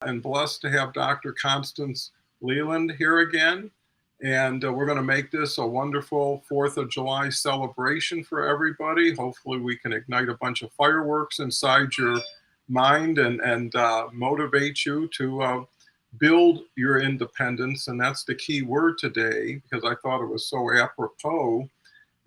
and blessed to have Dr. Constance Leland here again. And we're going to make this a wonderful 4th of July celebration for everybody. Hopefully, we can ignite a bunch of fireworks inside your mind and motivate you to build your independence. And that's the key word today because I thought it was so apropos.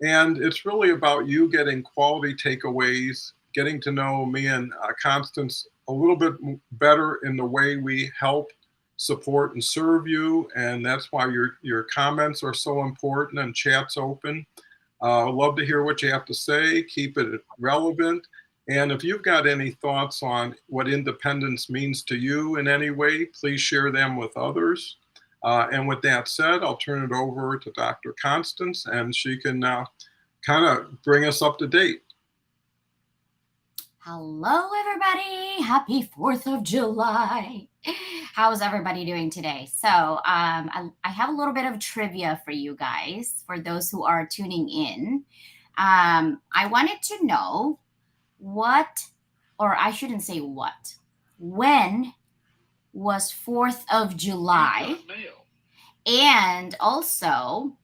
And it's really about you getting quality takeaways, getting to know me and Constance a little bit better in the way we help, support, and serve you. And that's why your comments are so important and chat's open. Love to hear what you have to say. Keep it relevant. And if you've got any thoughts on what independence means to you in any way, please share them with others. And with that said, I'll turn it over to Dr. Constance, and she can kind of bring us up to date. Hello, everybody. Happy 4th of July. How's everybody doing today? I have a little bit of trivia for you guys, for those who are tuning in. I wanted to know what, or I shouldn't say what, when was 4th of July? And also,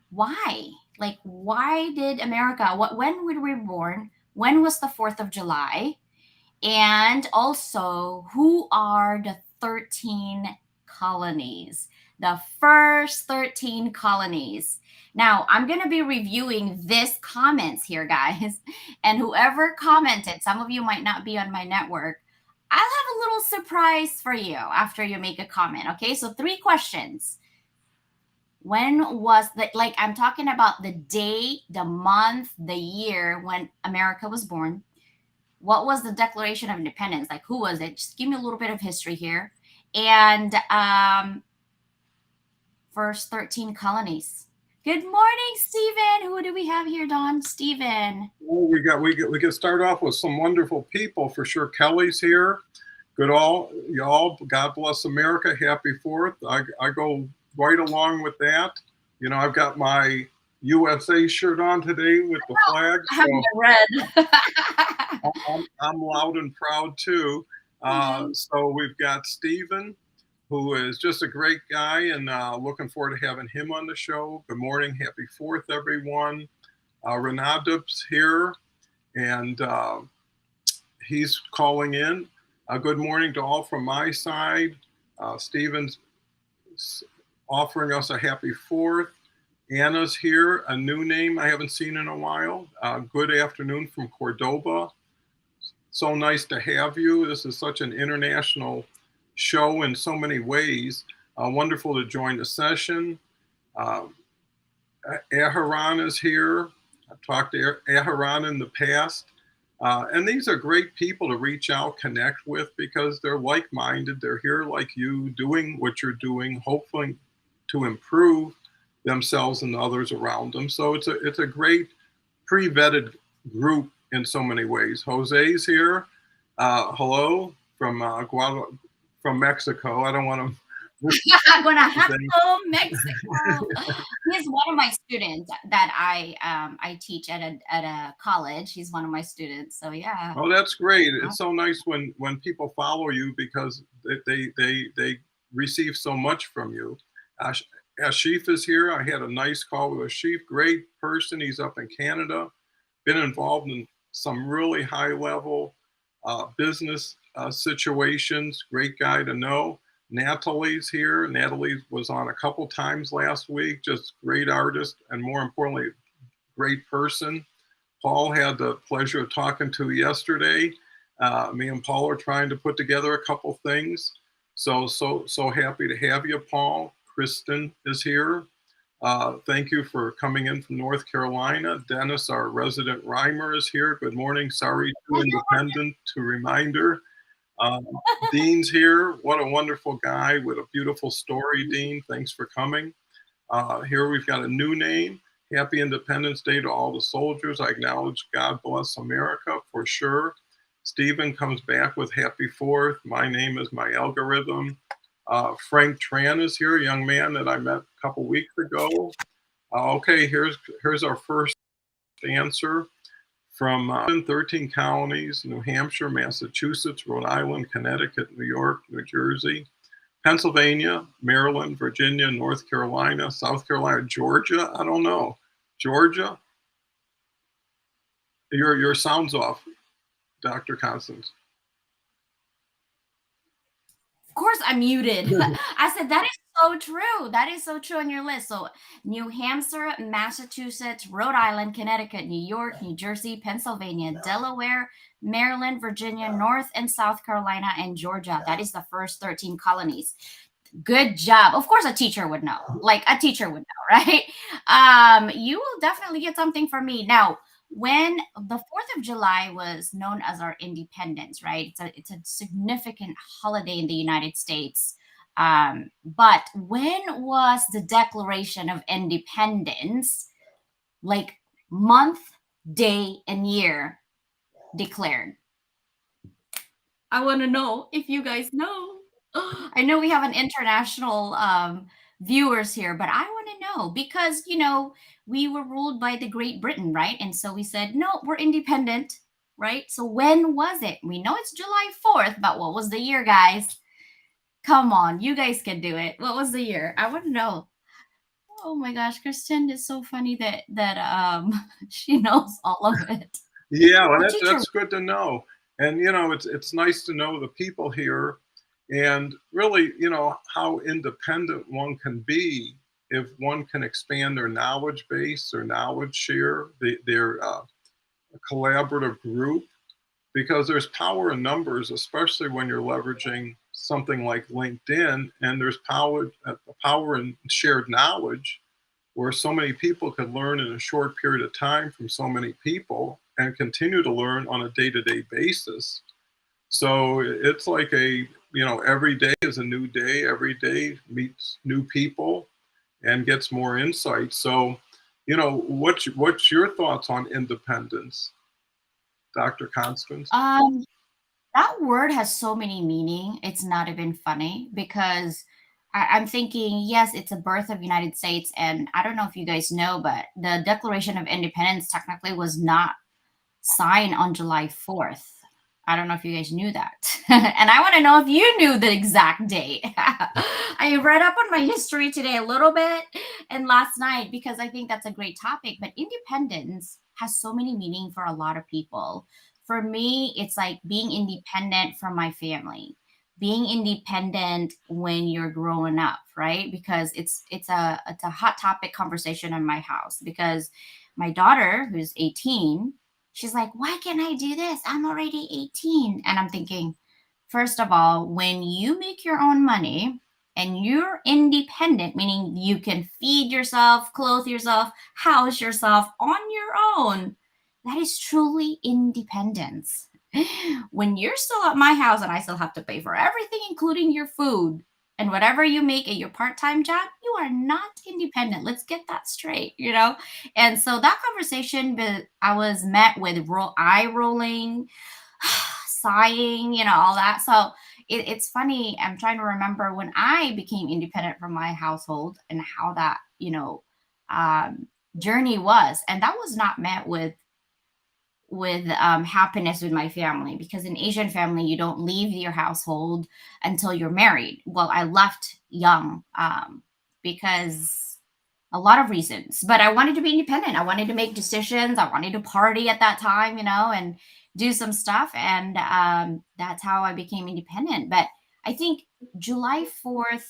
why? Like, why did America, when were we born? When was the 4th of July? And also, who are the 13 colonies? The first 13 colonies. Now, I'm going to be reviewing this comments here, guys. And whoever commented, some of you might not be on my network. I'll have a little surprise for you after you make a comment. Okay, so 3 questions. When was like I'm talking about the day, the month, the year when America was born. What was the Declaration of Independence? Like, who was it? Just give me a little bit of history here. And first 13 colonies. Good morning, Stephen. Who do we have here, Don? Stephen. Well, we can start off with some wonderful people for sure. Kelly's here. Good all y'all. God bless America. Happy 4th. I go right along with that. You know, I've got my USA shirt on today with the flag. I have my red. I'm loud and proud too. So we've got Stephen, who is just a great guy, and looking forward to having him on the show. Good morning, happy 4th, everyone. Renadup's here, and he's calling in. Good morning to all from my side. Stephen's offering us a happy 4th. Anna's here, a new name I haven't seen in a while. Good afternoon from Cordoba. So nice to have you. This is such an international show in so many ways. Wonderful to join the session. Aharon is here. I've talked to Aharon in the past. And these are great people to reach out, connect with, because they're like-minded. They're here like you, doing what you're doing, hopefully to improve themselves and others around them. So it's a great pre-vetted group in so many ways. Jose's here. Hello from Mexico. I don't want to. Guanajuato, Mexico. He's one of my students that I teach at a college. He's one of my students. So yeah. Oh, that's great. It's so nice when people follow you because they receive so much from you. Ashif is here. I had a nice call with Ashif. Great person. He's up in Canada. Been involved in some really high level business situations. Great guy to know. Natalie's here. Natalie was on a couple times last week. Just great artist and more importantly, great person. Paul had the pleasure of talking to yesterday. Me and Paul are trying to put together a couple things. So happy to have you, Paul. Kristen is here. Thank you for coming in from North Carolina. Dennis, our resident rhymer, is here. Good morning. Sorry, too independent to reminder. Dean's here. What a wonderful guy with a beautiful story, Dean. Thanks for coming. Here we've got a new name. Happy Independence Day to all the soldiers. I acknowledge God bless America for sure. Stephen comes back with happy 4th. My name is my algorithm. Frank Tran is here, a young man that I met a couple weeks ago. Okay, here's our first answer. from 13 counties: New Hampshire, Massachusetts, Rhode Island, Connecticut, New York, New Jersey, Pennsylvania, Maryland, Virginia, North Carolina, South Carolina, Georgia. I don't know. Georgia? Your sound's off, Dr. Constance. Of course, I'm muted. I said that is so true. That is so true on your list. So, New Hampshire, Massachusetts, Rhode Island, Connecticut, New York, New Jersey, Pennsylvania, Delaware, Maryland, Virginia, North and South Carolina, and Georgia. That is the first 13 colonies. Good job. Of course, a teacher would know. Like a teacher would know, right? You will definitely get something from me. Now, when the 4th of July was known as our independence, right? It's a significant holiday in the United States. But when was the Declaration of Independence, like month, day, and year declared? I want to know if you guys know. I know we have an international viewers here, but I want to know because, we were ruled by the Great Britain, right? And so we said, no, we're independent, right? So when was it? We know it's July 4th, but what was the year, guys? Come on, you guys can do it. What was the year? I want to know. Oh my gosh, Kristen is so funny that she knows all of it. Yeah, well, Our teacher. that's good to know. And it's nice to know the people here, and really, how independent one can be if one can expand their knowledge base, their knowledge share, their collaborative group, because there's power in numbers, especially when you're leveraging something like LinkedIn, and there's power in shared knowledge, where so many people could learn in a short period of time from so many people and continue to learn on a day-to-day basis. So it's like every day is a new day. Every day meets new people and gets more insight. So, what's your thoughts on independence, Dr. Constance? That word has so many meaning. It's not even funny because I'm thinking, yes, it's a birth of United States, and I don't know if you guys know, but the Declaration of Independence technically was not signed on July 4th. I don't know if you guys knew that. And I want to know if you knew the exact date. I read up on my history today a little bit and last night because I think that's a great topic. But independence has so many meaning for a lot of people. For me, it's like being independent from my family, being independent when you're growing up, right? Because it's a hot topic conversation in my house because my daughter, who's 18, she's like, why can't I do this? I'm already 18. And I'm thinking, first of all, when you make your own money and you're independent, meaning you can feed yourself, clothe yourself, house yourself on your own, that is truly independence. When you're still at my house and I still have to pay for everything, including your food and whatever you make at your part-time job, you are not independent. Let's get that straight. And so that conversation, I was met with eye rolling, sighing, all that. So it's funny. I'm trying to remember when I became independent from my household and how that, journey was. And that was not met with happiness with my family, because in Asian family, you don't leave your household until you're married. Well, I left young because a lot of reasons, but I wanted to be independent. I wanted to make decisions. I wanted to party at that time, and do some stuff. And that's how I became independent. But I think July 4th,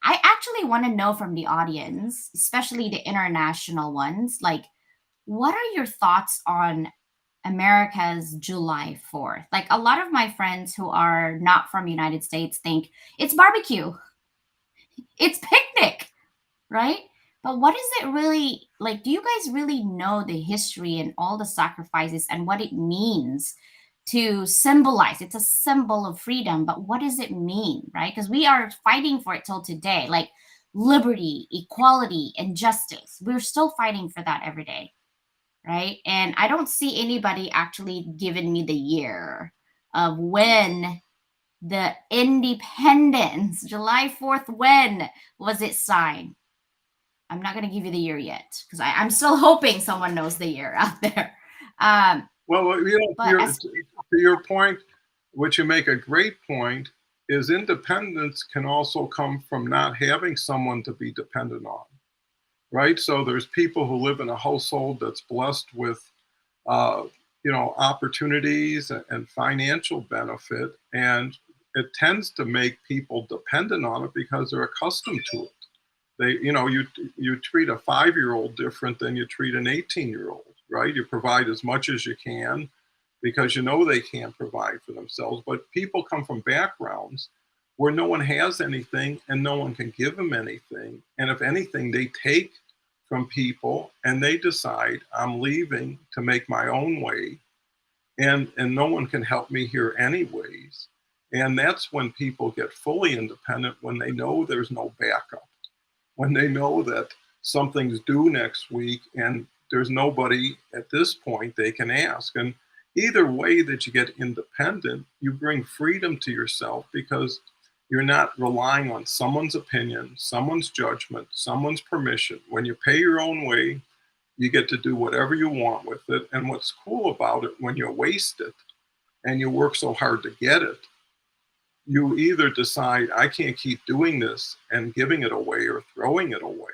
I actually want to know from the audience, especially the international ones, like, what are your thoughts on America's July 4th? Like, a lot of my friends who are not from United States think it's barbecue, it's picnic, right? But what is it really like? Do you guys really know the history and all the sacrifices and what it means to symbolize? It's a symbol of freedom, but what does it mean, right? Because we are fighting for it till today, like liberty, equality, and justice. We're still fighting for that every day, right? And I don't see anybody actually giving me the year of when the independence, July 4th, when was it signed? I'm not going to give you the year yet because I'm still hoping someone knows the year out there. Well, But as to your point, which you make a great point, is independence can also come from not having someone to be dependent on, right? So there's people who live in a household that's blessed with, uh, opportunities and financial benefit, and it tends to make people dependent on it because they're accustomed to it. You treat a 5-year-old different than you treat an 18-year-old, right? You provide as much as you can because you know they can't provide for themselves. But people come from backgrounds where no one has anything and no one can give them anything. And if anything, they take from people and they decide, I'm leaving to make my own way, and no one can help me here anyways. And that's when people get fully independent, when they know there's no backup, when they know that something's due next week and there's nobody at this point they can ask. And either way that you get independent, you bring freedom to yourself because you're not relying on someone's opinion, someone's judgment, someone's permission. When you pay your own way, you get to do whatever you want with it. And what's cool about it, when you waste it and you work so hard to get it, you either decide, I can't keep doing this and giving it away or throwing it away.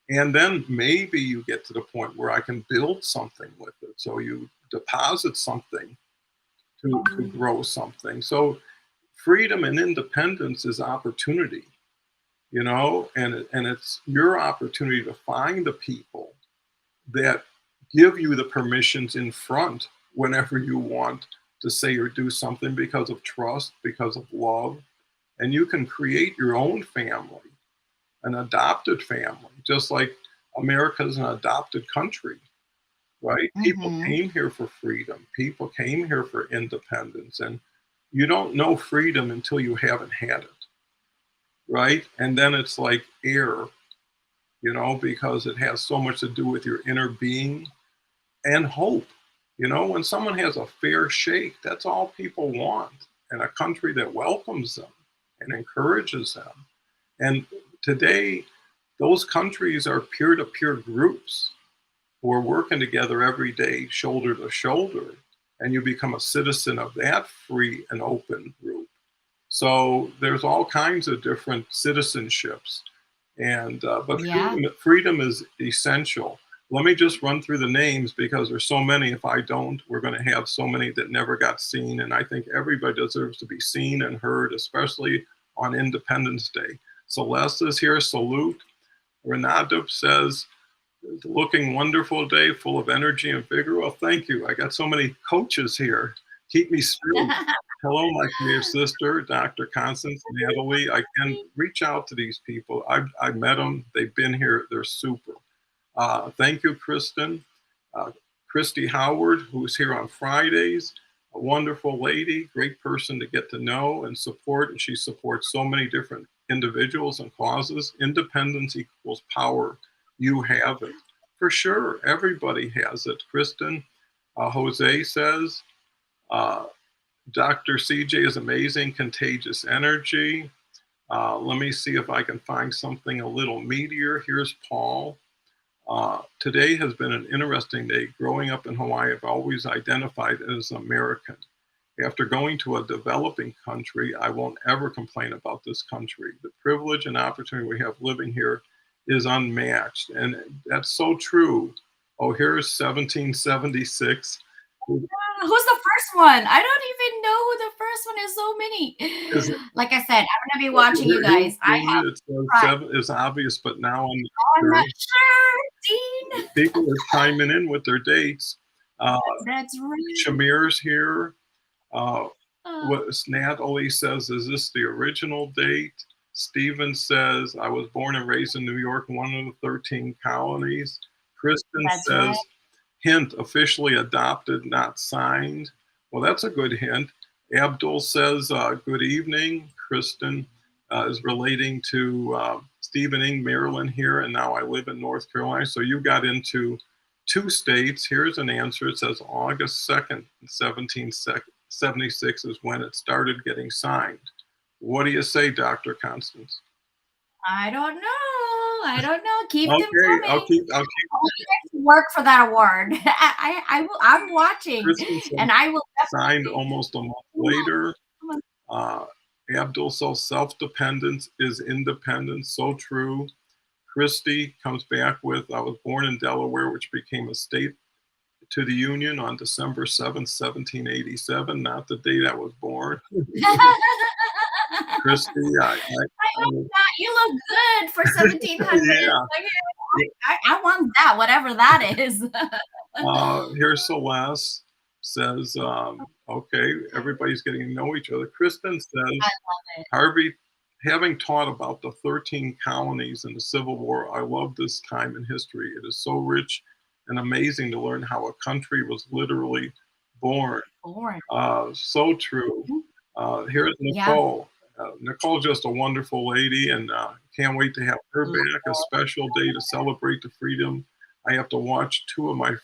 And then maybe you get to the point where I can build something with it. So you deposit something to grow something. So freedom and independence is opportunity, and it's your opportunity to find the people that give you the permissions in front whenever you want to say or do something because of trust, because of love. And you can create your own family, an adopted family, just like America's an adopted country, right? People Mhm. came here for freedom, people came here for independence. And you don't know freedom until you haven't had it, right? And then it's like air, because it has so much to do with your inner being and hope. When someone has a fair shake, that's all people want. And a country that welcomes them and encourages them. And today, those countries are peer to peer groups who are working together every day, shoulder to shoulder. And you become a citizen of that free and open group. So there's all kinds of different citizenships. But Yeah. freedom is essential. Let me just run through the names because there's so many. If I don't, we're going to have so many that never got seen. And I think everybody deserves to be seen and heard, especially on Independence Day. Celeste is here. Salute. Renato says, looking wonderful day, full of energy and vigor. Well, thank you. I got so many coaches here. Keep me straight. Hello, my dear sister, Dr. Constance, Natalie. I can reach out to these people. I've met them. They've been here. They're super. Thank you, Kristen. Christy Howard, who's here on Fridays, a wonderful lady, great person to get to know and support. And she supports so many different individuals and causes. Independence equals power. You have it. For sure, everybody has it. Kristen, Jose says, uh, Dr. CJ is amazing, contagious energy. Let me see if I can find something a little meatier. Here's Paul. Today has been an interesting day. Growing up in Hawaii, I've always identified as American. After going to a developing country, I won't ever complain about this country. The privilege and opportunity we have living here is unmatched. And that's so true. Oh, here's 1776. Who's the first one? I don't even know who the first one is. So many. Is Like I said, I'm gonna be watching you guys. I have it says pride. seven is obvious, but now I'm not I'm not sure. sure, Dean. People are chiming in with their dates. Uh, That's right. Shamir's here. Uh, Uh, what Natalie says, is this the original date? Stephen says, I was born and raised in New York, one of the 13 colonies. Kristen that's right. says, hint, officially adopted, not signed. Well, that's a good hint. Abdul says, good evening. Kristen is relating to Stephen Maryland here, and now I live in North Carolina. So you got into 2 states. Here's an answer. It says August 2nd, 1776 is when it started getting signed. What do you say, Dr. Constance? I don't know. I don't know. Keep them Okay, coming. I'll keep. I want you guys to work for that award. I'm watching, Christensen and I will signed definitely. almost a month Come on, later. come on. Uh, Abdul says self-dependence is independence. So true. Christie comes back with, I was born in Delaware, which became a state to the Union on December 7th, 1787, not the date I was born. Christie, I hope not. You look good for 1700. yeah. Like, I want that, whatever that is. Here Celeste says, okay, everybody's getting to know each other. Kristen I says, love it. Harvey, having taught about the 13 colonies in the Civil War, I love this time in history. It is so rich and amazing to learn how a country was literally born. Born. So true. Here's Yeah. Nicole. Nicole's just a wonderful lady, and can't wait to have her Love back. A special day to celebrate the freedom. I have to watch two of my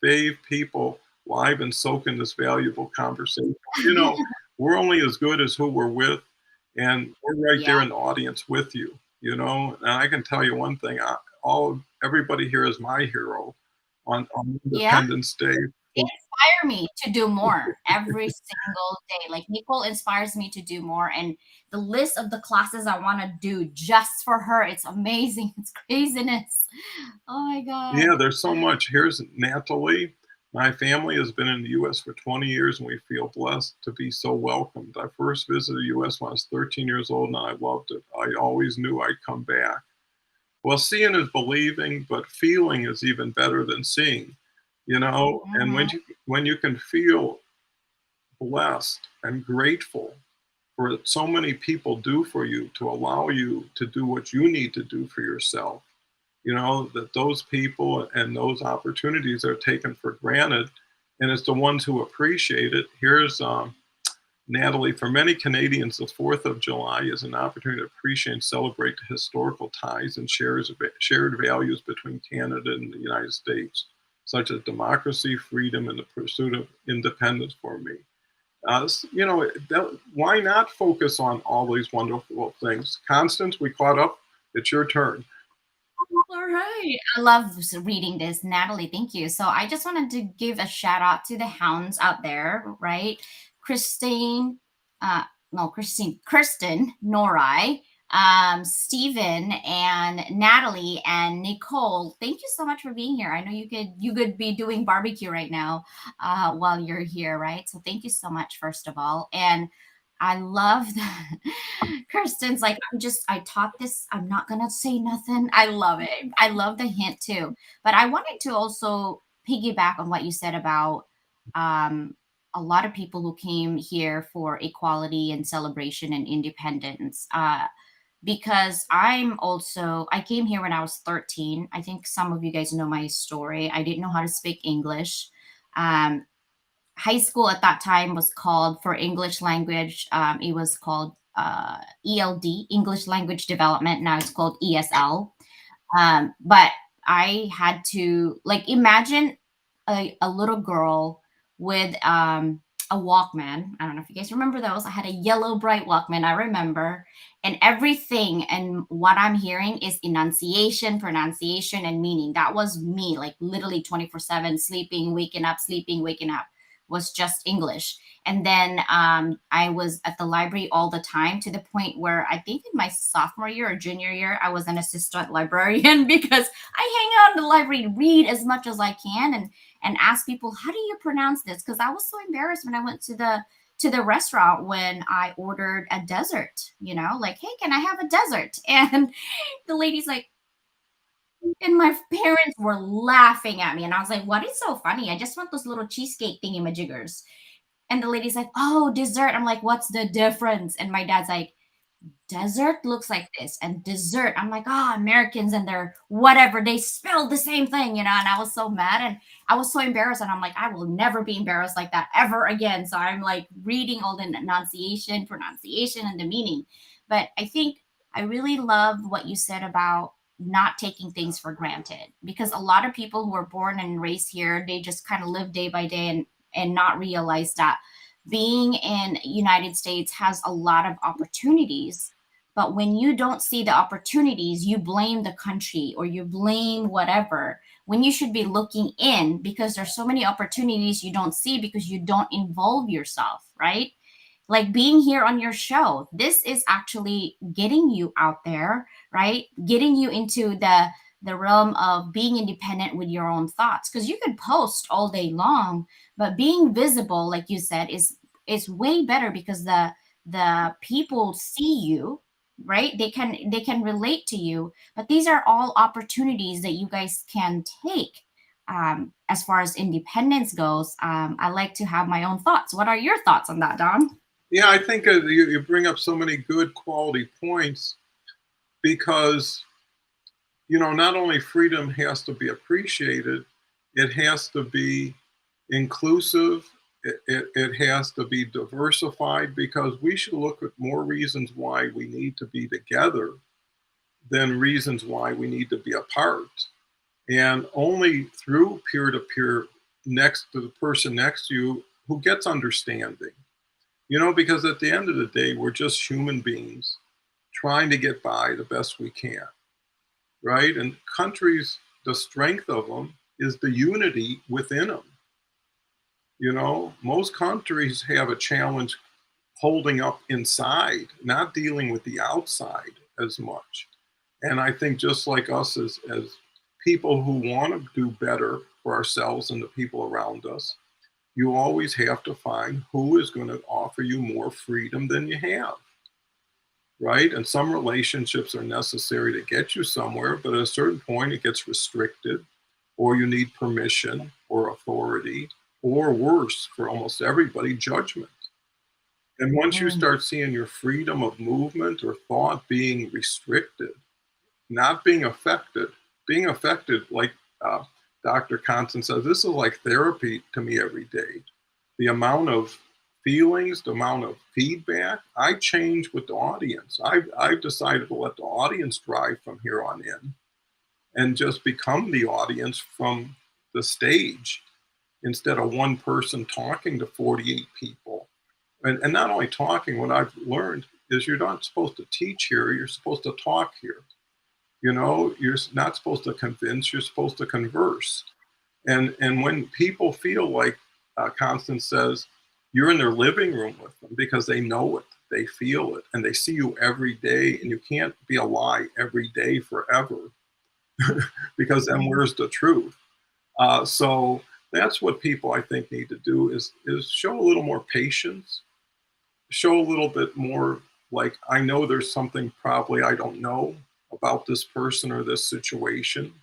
fave people live and soak in this valuable conversation. You know, we're only as good as who we're with, and we're right there Yeah. in the audience with you. You know, and I can tell you one thing: everybody here is my hero on Yeah. Independence Day. They inspire me to do more every single day. Like Nicole inspires me to do more. And the list of the classes I want to do just for her, it's amazing. It's craziness. Oh my God. Yeah, there's so much. Here's Natalie. My family has been in the US for 20 years and we feel blessed to be so welcomed. I first visited the US when I was 13 years old and I loved it. I always knew I'd come back. Well, seeing is believing, but feeling is even better than seeing, you know? And Mhm. when you can feel blessed and grateful for what so many people do for you to allow you to do what you need to do for yourself, you know, that those people and those opportunities are taken for granted, and it's the ones who appreciate it. Here's Natalie. For many Canadians, the 4th of July is an opportunity to appreciate and celebrate the historical ties and shared values between Canada and the United States, such as democracy, freedom, and the pursuit of independence for me. You know, why not focus on all these wonderful things? Constance, we caught up. It's your turn. All right. I love reading this, Natalie. Thank you. So I just wanted to give a shout out to the hounds out there, right? Christine, uh, no, Kristen, Norai, Stephen, and Natalie and Nicole. Thank you so much for being here. I know you could be doing barbecue right now while you're here, right? So thank you so much, first of all. And I love that. Kirsten's like, I taught this. I'm not going to say nothing. I love it. I love the hint too. But I wanted to also piggyback on what you said about um, a lot of people who came here for equality and celebration and independence. Because I came here when I was 13. I think some of you guys know my story. I didn't know how to speak English. Um, High school at that time was called for English language. It was called ELD, English Language Development. Now it's called ESL. But I had to like imagine a little girl with a Walkman. I don't know if you guys remember those. I had a yellow bright Walkman. I remember, and everything and what I'm hearing is enunciation, pronunciation, and meaning. That was me, like literally 24/7, sleeping, waking up was just English. And then I was at the library all the time to the point where I think in my sophomore year or junior year, I was an assistant librarian because I hang out in the library, read as much as I can, and ask people, how do you pronounce this? Because I was so embarrassed when I went to the restaurant when I ordered a dessert, like, hey, can I have a dessert? And the lady's like, and my parents were laughing at me. And I was like, what is so funny? I just want those little cheesecake thingy majiggers. And the lady's like, oh, dessert. I'm like, what's the difference? And my dad's like, dessert looks like this and dessert. I'm like, oh, Americans and their whatever, they spelled the same thing, and I was so mad and I was so embarrassed. And I'm like, I will never be embarrassed like that ever again. So I'm like reading all the enunciation, pronunciation, and the meaning. But I think I really love what you said about not taking things for granted, because a lot of people who are born and raised here, they just kind of live day by day and not realize that being in United States has a lot of opportunities, But when you don't see the opportunities, you blame the country or you blame whatever, when you should be looking in, because there's so many opportunities you don't see because you don't involve yourself, right? Like being here on your show, this is actually getting you out there, right? Getting you into the realm of being independent with your own thoughts, because you could post all day long, but being visible, like you said, is way better, because the people see you, right? They can relate to you. But these are all opportunities that you guys can take. As far as independence goes, I like to have my own thoughts. What are your thoughts on that, Don? Yeah, I think you bring up so many good quality points because, not only freedom has to be appreciated, it has to be inclusive, it has to be diversified, because we should look at more reasons why we need to be together than reasons why we need to be apart. And only through peer to peer, next to the person next to you who gets understanding, because at the end of the day, we're just human beings trying to get by the best we can, right? And countries, the strength of them is the unity within them. Most countries have a challenge holding up inside, not dealing with the outside as much. And I think just like us as people who want to do better for ourselves and the people around us, you always have to find who is going to offer you more freedom than you have, right? And some relationships are necessary to get you somewhere, but at a certain point it gets restricted, or you need permission or authority, or worse, for almost everybody, judgment. And once you Mm. start seeing your freedom of movement or thought being restricted, not being affected, like Dr. Constance says, this is like therapy to me every day. The amount of feelings, the amount of feedback, I change with the audience. I've decided to let the audience drive from here on in and just become the audience from the stage, instead of one person talking to 48 people. And not only talking, what I've learned is you're not supposed to teach here, you're supposed to talk here. You're not supposed to convince, you're supposed to converse. And when people feel like Constance says, you're in their living room with them because they know it, they feel it, and they see you every day, and you can't be a lie every day forever because then where's the truth? So that's what people, I think, need to do is show a little more patience, show a little bit more, like, I know there's something probably I don't know about this person or this situation,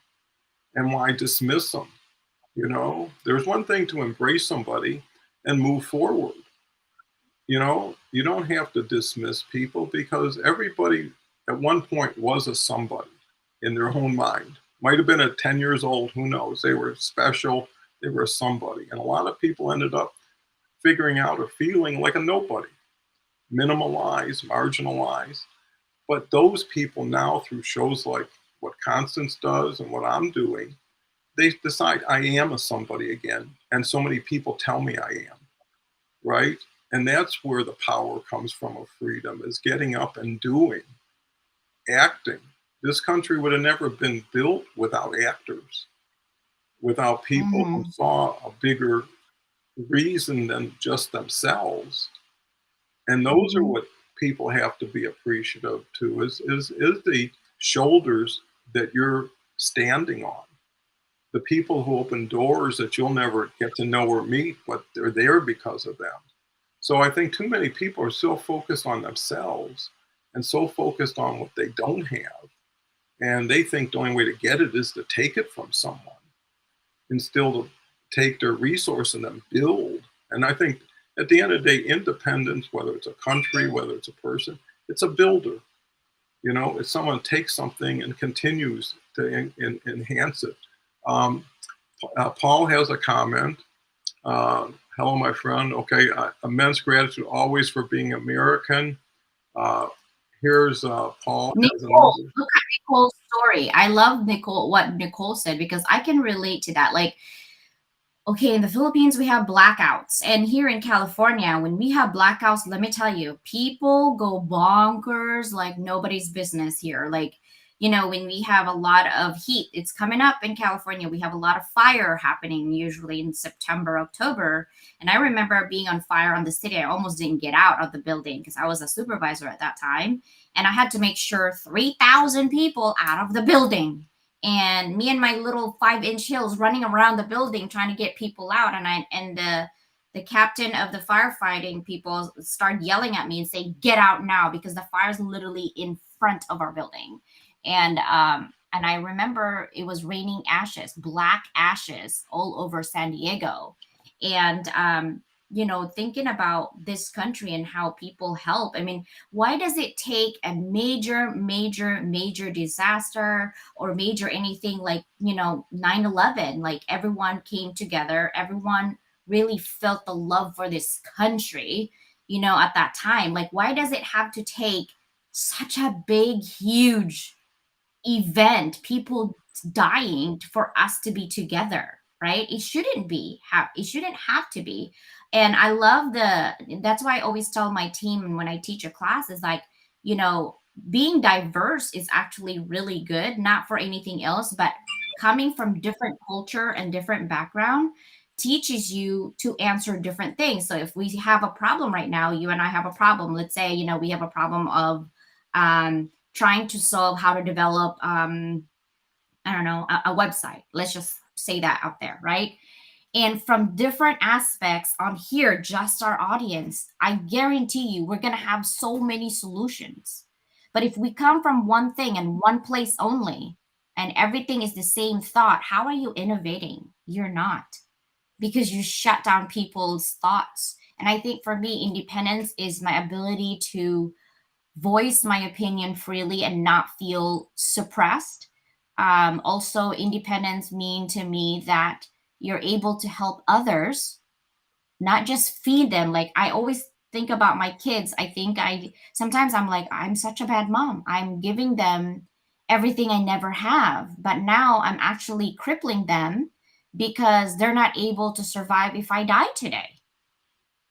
and why dismiss them? There's one thing to embrace somebody and move forward. You don't have to dismiss people, because everybody at one point was a somebody in their own mind. Might have been at 10 years old, who knows? They were special, they were a somebody. And a lot of people ended up figuring out or feeling like a nobody, minimalized, marginalized. But those people now, through shows like what Constance does and what I'm doing, they decide I am a somebody again. And so many people tell me I am, right? And that's where the power comes from, of freedom, is getting up and doing, acting. This country would have never been built without actors, without people who Mhm. saw a bigger reason than just themselves. And those are Mhm. what people have to be appreciative to, is the shoulders that you're standing on. The people who open doors that you'll never get to know or meet, but they're there because of them. So I think too many people are so focused on themselves and so focused on what they don't have. And they think the only way to get it is to take it from someone, and still to take their resource and then build. And I think at the end of the day, independence, whether it's a country, whether it's a person, it's a builder. It's someone takes something and continues to enhance it. Um, Paul has a comment. Hello, my friend. Okay, immense gratitude always for being American. Uh, here's Paul has Nicole, another. look at Nicole's story. I love Nicole, what Nicole said, because I can relate to that. Like, Okay, in the Philippines, we have blackouts. And here in California, when we have blackouts, let me tell you, people go bonkers like nobody's business here. Like, when we have a lot of heat, it's coming up in California. We have a lot of fire happening usually in September, October. And I remember being on fire on the city. I almost didn't get out of the building because I was a supervisor at that time. And I had to make sure 3,000 people out of the building, and me and my little 5-inch heels running around the building trying to get people out, and the captain of the firefighting people started yelling at me and saying, get out now, because the fire's literally in front of our building. And I remember it was raining ashes, black ashes all over San Diego. And thinking about this country and how people help, I mean, why does it take a major, major, major disaster or major anything like, 9/11? Like, everyone came together, everyone really felt the love for this country, at that time. Like, why does it have to take such a big, huge event, people dying for us to be together, right? It shouldn't have to be. And I love that's why I always tell my team, and when I teach a class, is like, you know, being diverse is actually really good, not for anything else, but coming from different culture and different background teaches you to answer different things. So if we have a problem right now, you and I have a problem, let's say, we have a problem of trying to solve how to develop I don't know, a website, let's just say that out there, right? And from different aspects on here, just our audience, I guarantee you we're going to have so many solutions. But if we come from one thing and one place only, and everything is the same thought, how are you innovating? You're not, because you shut down people's thoughts. And I think for me, independence is my ability to voice my opinion freely and not feel suppressed. Also, independence mean to me that you're able to help others, not just feed them. Like, I always think about my kids. I think sometimes I'm like, I'm such a bad mom. I'm giving them everything I never have, but now I'm actually crippling them because they're not able to survive if I die today,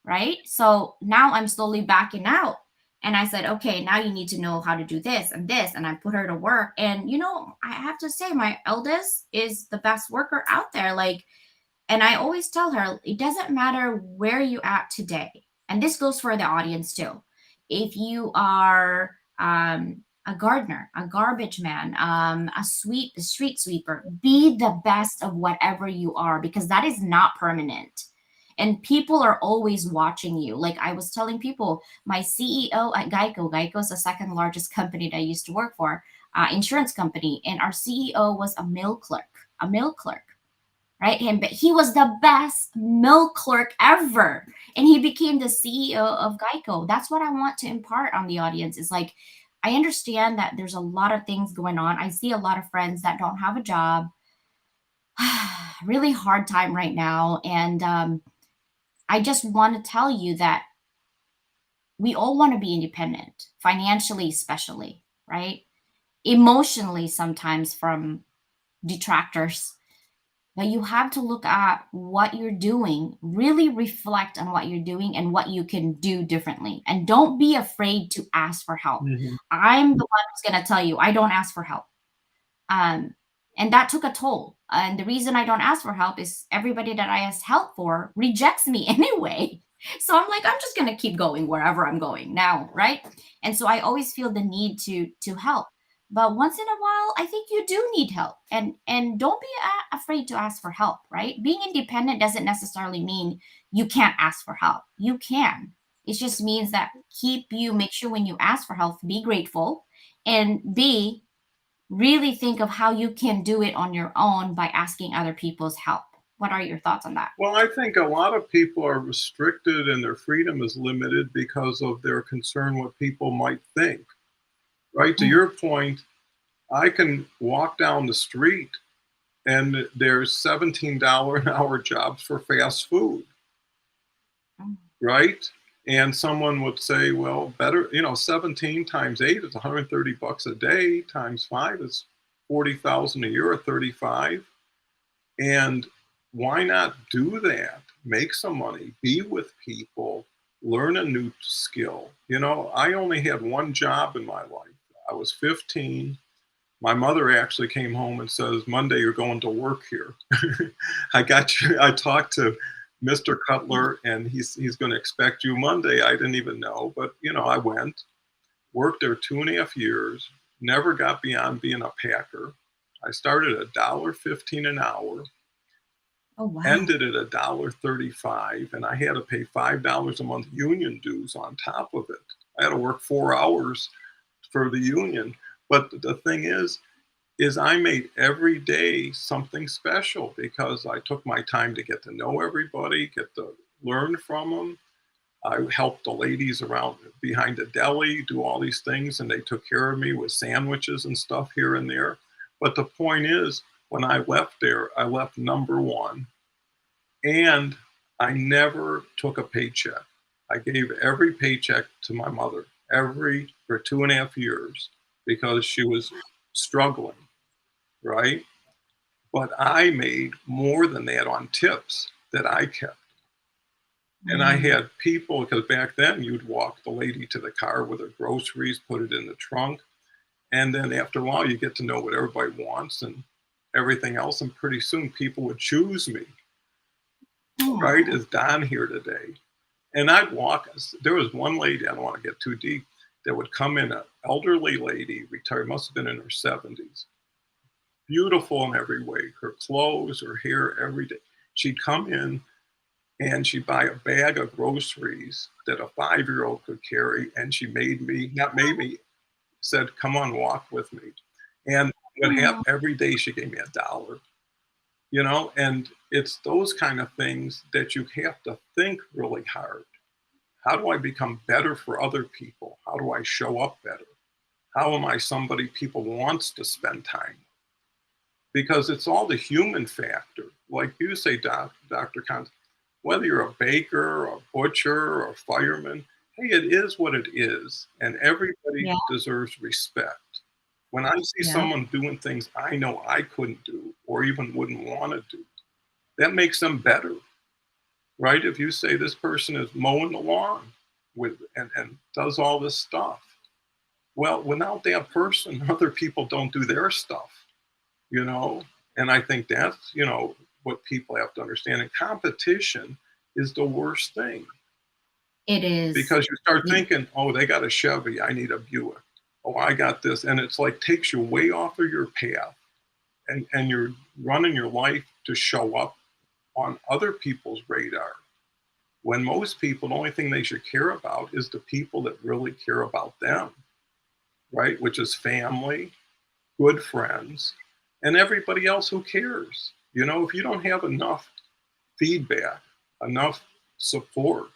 right? So now I'm slowly backing out. And I said, okay, now you need to know how to do this and this. And I put her to work. And, I have to say, my eldest is the best worker out there. Like, and I always tell her, it doesn't matter where you at today. And this goes for the audience too. If you are a gardener, a garbage man, a street sweeper, be the best of whatever you are, because that is not permanent. And people are always watching you. Like, I was telling people, my CEO at Geico is the second largest company that I used to work for, insurance company. And our CEO was a mill clerk, right? But he was the best mill clerk ever. And he became the CEO of Geico. That's what I want to impart on the audience, is like, I understand that there's a lot of things going on. I see a lot of friends that don't have a job, really hard time right now. And I just want to tell you that we all want to be independent, financially, especially, right? Emotionally, sometimes from detractors. But you have to look at what you're doing, really reflect on what you're doing and what you can do differently. And don't be afraid to ask for help. Mhm. I'm the one who's going to tell you, I don't ask for help. Um, and that took a toll. And the reason I don't ask for help is everybody that I ask help for rejects me anyway. So I'm like, I'm just gonna keep going wherever I'm going now, right? And so I always feel the need to help. But once in a while, I think you do need help, and don't be afraid to ask for help, right? Being independent doesn't necessarily mean you can't ask for help. You can. It just means that make sure when you ask for help, be grateful, and be really think of how you can do it on your own by asking other people's help. What are your thoughts on that? Well, I think a lot of people are restricted and their freedom is limited because of their concern what people might think. Right? To Mm, your point, I can walk down the street and there's $17 an hour jobs for fast food, mm, right? And someone would say, well, better, 17 times 8 is 130 bucks a day, times 5 is 40,000 a year, or 35. And why not do that? Make some money, be with people, learn a new skill. You know, I only had one job in my life. I was 15. My mother actually came home and says, Monday, you're going to work here. I got you. I talked to Mr. Cutler and he's going to expect you Monday. I didn't even know, but you know, I went, worked there 2.5 years, never got beyond being a packer. I started at $1.15 an hour, Oh, wow. ended at $1.35, and I had to pay $5 a month union dues on top of it. I had to work 4 hours for the union. But the thing is I made every day something special because I took my time to get to know everybody, get to learn from them. I helped the ladies around behind the deli do all these things, and they took care of me with sandwiches and stuff here and there. But the point is, when I left there, I left number one, and I never took a paycheck. I gave every paycheck to my mother, every for 2.5 years, because she was struggling, right? But I made more than that on tips that I kept. And I Mm. had people, because back then you'd walk the lady to the car with her groceries, put it in the trunk. And then after a while, you get to know what everybody wants and everything else. And pretty soon people would choose me, right? Oh. Is Don here today? And I'd walk. There was one lady, I don't want to get too deep, that would come in, an elderly lady, retired, must have been in her 70s, beautiful in every way, her clothes, her hair, every day. She'd come in and she'd buy a bag of groceries that a 5-year-old could carry. And she made me, not made me, said, come on, walk with me. And what Oh. happened every day, she gave me $1, you know, and it's those kind of things that you have to think really hard. How do I become better for other people? How do I show up better? How am I somebody people wants to spend time with? Because it's all the human factor. Like you say, Dr. Kant, whether you're a baker, a butcher, or a fireman, hey, it is what it is. And everybody Yeah. deserves respect. When I see Yeah. someone doing things I know I couldn't do or even wouldn't want to do, that makes them better, right? If you say this person is mowing the lawn with and does all this stuff, well, without that person, other people don't do their stuff, you know? And I think that's, you know, what people have to understand. And competition is the worst thing It is. because you start Y- thinking, oh, they got a Chevy, I need a Buick. Oh, I got this. And it's like takes you way off of your path and you're running your life to show up on other people's radar. When most people, the only thing they should care about is the people that really care about them, right? Which is family, good friends, and everybody else who cares. You know, if you don't have enough feedback, enough support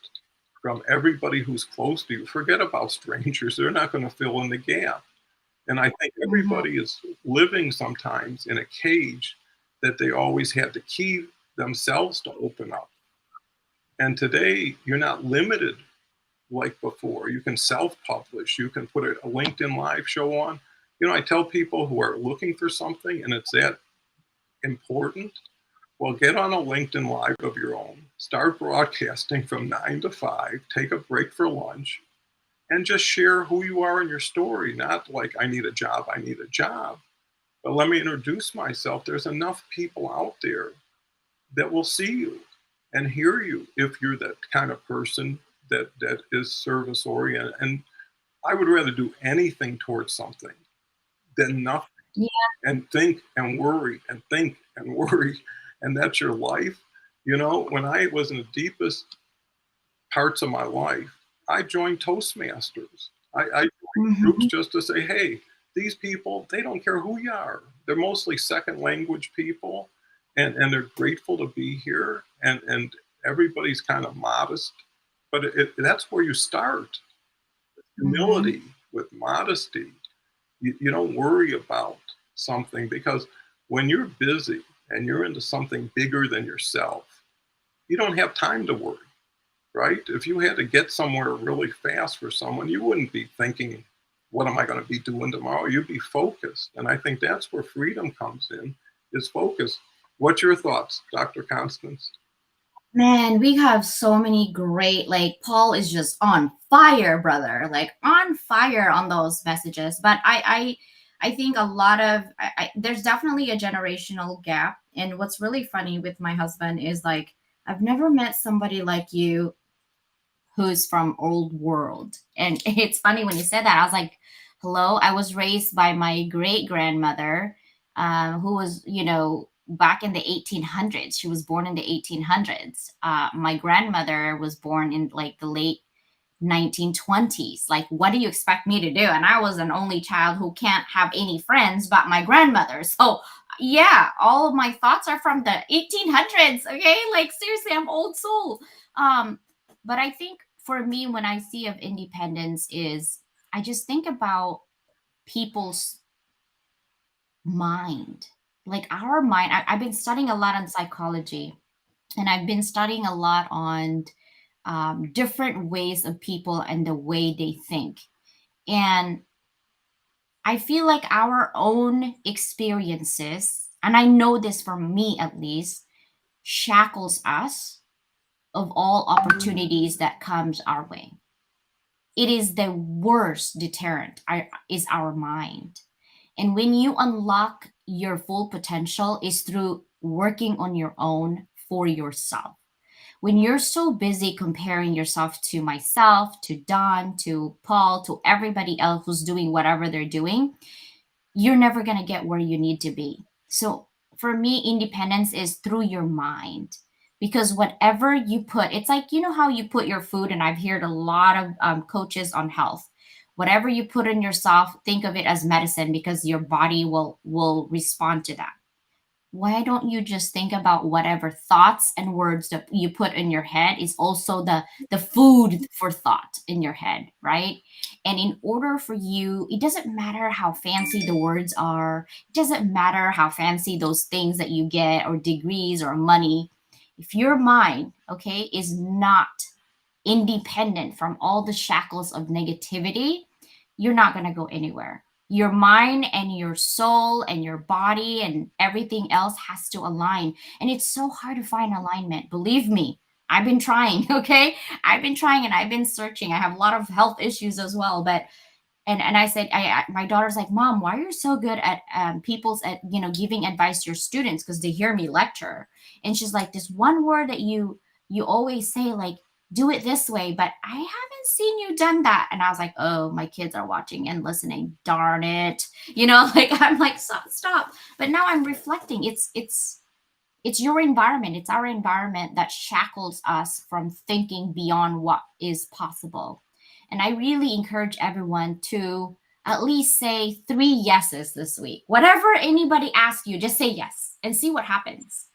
from everybody who's close to you, forget about strangers. They're not going to fill in the gap. And I think Mhm. everybody is living sometimes in a cage that they always had to key themselves to open up. And today, you're not limited like before. You can self publish, you can put a LinkedIn Live show on. You know, I tell people who are looking for something and it's that important, well, get on a LinkedIn Live of your own, start broadcasting from 9 to 5, take a break for lunch, and just share who you are in your story. Not like, I need a job, I need a job. But let me introduce myself. There's enough people out there that will see you and hear you if you're that kind of person that is service oriented. And I would rather do anything towards something than nothing Yeah. and think and worry and think and worry. And that's your life. You know, when I was in the deepest parts of my life, I joined Toastmasters. I joined groups Mhm. just to say, hey, these people, they don't care who you are. They're mostly second language people and they're grateful to be here. And everybody's kind of modest, but that's where you start. Mhm. Humility with modesty. You don't worry about something because when you're busy and you're into something bigger than yourself, you don't have time to worry, right? If you had to get somewhere really fast for someone, you wouldn't be thinking, what am I going to be doing tomorrow? You'd be focused. And I think that's where freedom comes in, is focus. What's your thoughts, Dr. Constance? Man, we have so many great, like Paul is just on fire, brother, like on fire on those messages. But I think a lot of there's definitely a generational gap. And what's really funny with my husband is like I've never met somebody like you who's from old world. And it's funny when you said that. I was like, hello, I was raised by my great grandmother, who was, back in the 1800s. She was born in the 1800s. My grandmother was born in like the late 1920s. Like, what do you expect me to do? And I was an only child who can't have any friends but my grandmother. So yeah, all of my thoughts are from the 1800s. Okay, like seriously, I'm old soul. um but I think for me, when I see of independence, is I just think about people's mind, like our mind. I've been studying a lot on psychology, and I've been studying a lot on different ways of people and the way they think. And I feel like our own experiences, and I know this from me at least, shackles us of all opportunities that comes our way. It is the worst deterrent is our mind. And when you unlock your full potential is through working on your own for yourself. When you're so busy comparing yourself to myself, to Don, to Paul, to everybody else who's doing whatever they're doing, you're never going to get where you need to be. So for me, independence is through your mind. Because whatever you put, it's like, you know how you put your food, and I've heard a lot of coaches on health. Whatever you put in yourself, think of it as medicine because your body will respond to that. Why don't you just think about whatever thoughts and words that you put in your head is also the food for thought in your head, right? And in order for you, it doesn't matter how fancy the words are, it doesn't matter how fancy those things that you get or degrees or money. If your mind, okay, is not independent from all the shackles of negativity, you're not going to go anywhere. Your mind and your soul and your body and everything else has to align. And it's so hard to find alignment. Believe me, I've been trying, okay? I've been trying and I've been searching. I have a lot of health issues as well, but and I said, my daughter's like, Mom, why are you so good at people's at giving advice to your students? Because they hear me lecture, and she's like, this one word that you always say, like, do it this way, but I haven't seen you done that. And I was like, oh, my kids are watching and listening. Darn it, like I'm like, stop. But now I'm reflecting. It's your environment. It's our environment that shackles us from thinking beyond what is possible. And I really encourage everyone to at least say 3 yeses this week. Whatever anybody asks you, just say yes and see what happens.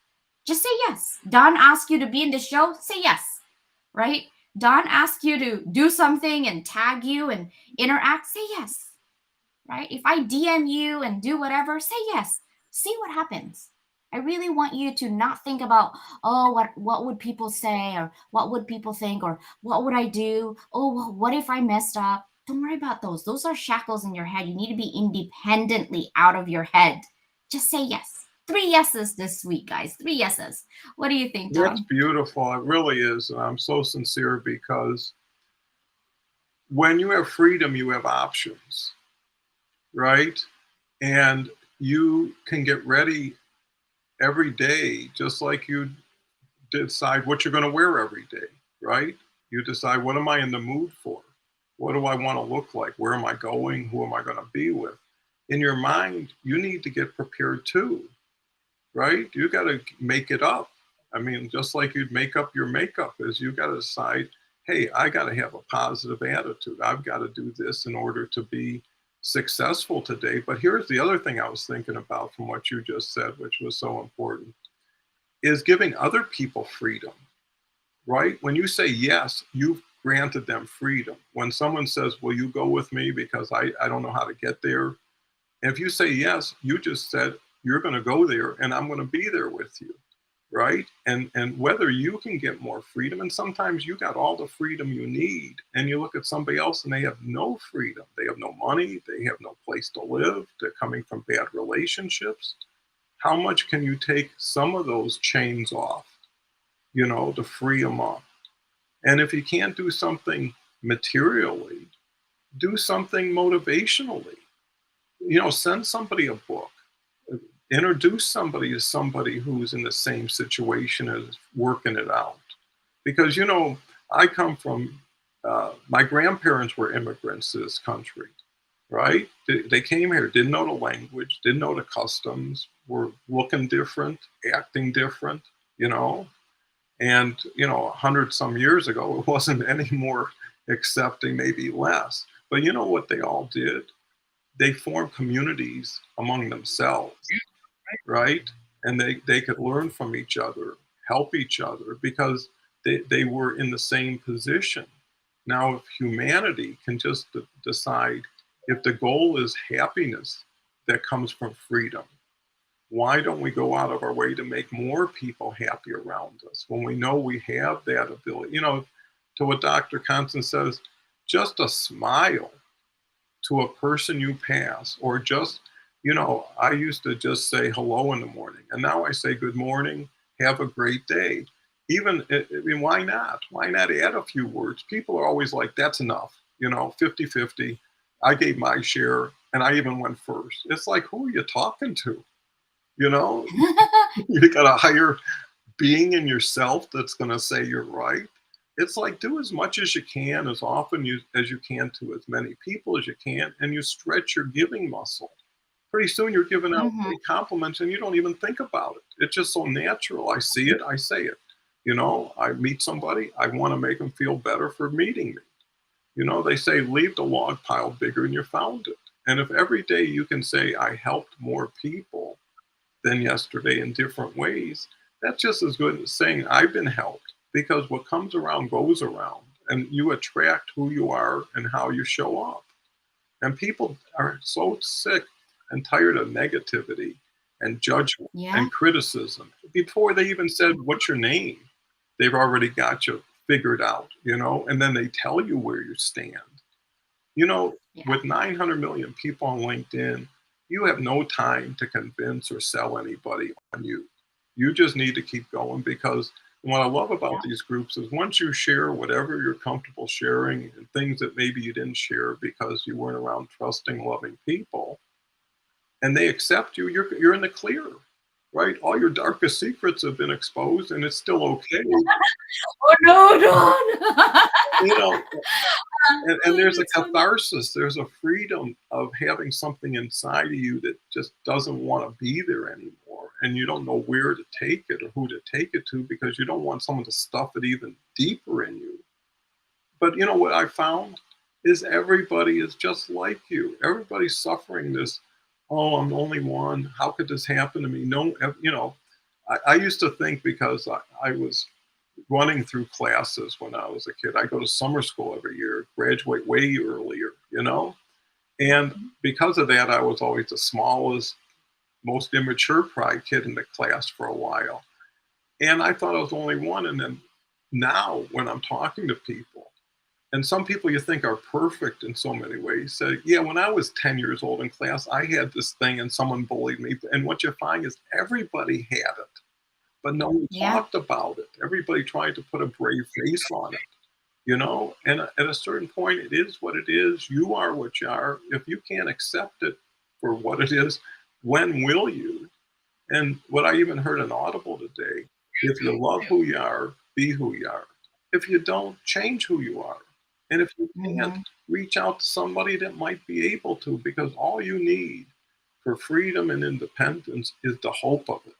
Just say yes. Don asks you to be in the show, say yes, right? Don asks you to do something and tag you and interact, say yes, right? If I DM you and do whatever, say yes. See what happens. I really want you to not think about, oh, what would people say, or what would people think, or what would I do? Oh, well, what if I messed up? Don't worry about those. Those are shackles in your head. You need to be independently out of your head. Just say yes. 3 yeses this week, guys. 3 yeses. What do you think, That's Don? beautiful. It really is. And I'm so sincere because when you have freedom, you have options, right? And you can get ready every day, just like you decide what you're going to wear every day, right? You decide, what am I in the mood for? What do I want to look like? Where am I going? Who am I going to be with? In your mind, you need to get prepared too, right? You got to make it up. I mean, just like you'd make up your makeup, is you got to decide, hey, I got to have a positive attitude. I've got to do this in order to be successful today. But here's the other thing I was thinking about from what you just said, which was so important, is giving other people freedom, right? When you say yes, you've granted them freedom. When someone says, will you go with me because I don't know how to get there? If you say yes, you just said, you're going to go there and I'm going to be there with you, right? And whether you can get more freedom, and sometimes you got all the freedom you need, and you look at somebody else and they have no freedom. They have no money. They have no place to live. They're coming from bad relationships. how much can you take some of those chains off, to free them up? And if you can't do something materially, do something motivationally. Send somebody a book, introduce somebody to somebody who's in the same situation as working it out. Because, I come from, my grandparents were immigrants to this country, right? They came here, didn't know the language, didn't know the customs, were looking different, acting different, you know? And, 100 some years ago, it wasn't any more accepting, maybe less. But you know what they all did? They formed communities among themselves, right? And they could learn from each other, help each other, because they were in the same position. Now, if humanity can just decide, if the goal is happiness that comes from freedom, why don't we go out of our way to make more people happy around us when we know we have that ability? To what Dr. Constant says, just a smile to a person you pass, or just, I used to just say hello in the morning, and now I say good morning, have a great day. Even, I mean, why not? Why not add a few words? People are always like, that's enough, 50-50. I gave my share, and I even went first. It's like, who are you talking to? You know, you got a higher being in yourself that's going to say you're right. It's like, do as much as you can, as often as you can, to as many people as you can, and you stretch your giving muscle. Pretty soon you're giving out Mhm. compliments and you don't even think about it. It's just so natural. I see it, I say it. I meet somebody, I want to make them feel better for meeting me. They say, leave the log pile bigger and you found it. And if every day you can say, I helped more people than yesterday in different ways, that's just as good as saying, I've been helped. Because what comes around goes around, and you attract who you are and how you show up. And people are so sick and tired of negativity and judgment Yeah. and criticism. Before they even said, what's your name? They've already got you figured out, and then they tell you where you stand. You know, Yeah. with 900 million people on LinkedIn, you have no time to convince or sell anybody on you. You just need to keep going, because what I love about Yeah. these groups is once you share whatever you're comfortable sharing, and things that maybe you didn't share because you weren't around trusting, loving people, and they accept you, you're in the clear, right? All your darkest secrets have been exposed, and it's still okay. Oh, no, don't. You know, and there's a That's funny. catharsis, there's a freedom of having something inside of you that just doesn't want to be there anymore, and you don't know where to take it or who to take it to, because you don't want someone to stuff it even deeper in you. But what I found is everybody is just like you. Everybody's suffering this, oh, I'm the only one, how could this happen to me? No, I used to think, because I was running through classes when I was a kid. I go to summer school every year, graduate way earlier, and because of that, I was always the smallest, most immature pride kid in the class for a while. And I thought I was the only one. And then now, when I'm talking to people, and some people you think are perfect in so many ways, say, yeah, when I was 10 years old in class, I had this thing and someone bullied me. And what you find is everybody had it, but no one Yeah. talked about it. Everybody tried to put a brave face on it. And at a certain point, it is what it is. You are what you are. If you can't accept it for what it is, when will you? And what I even heard in Audible today, if you love who you are, be who you are. If you don't, change who you are. And if you can't, Mhm. reach out to somebody that might be able to, because all you need for freedom and independence is the hope of it,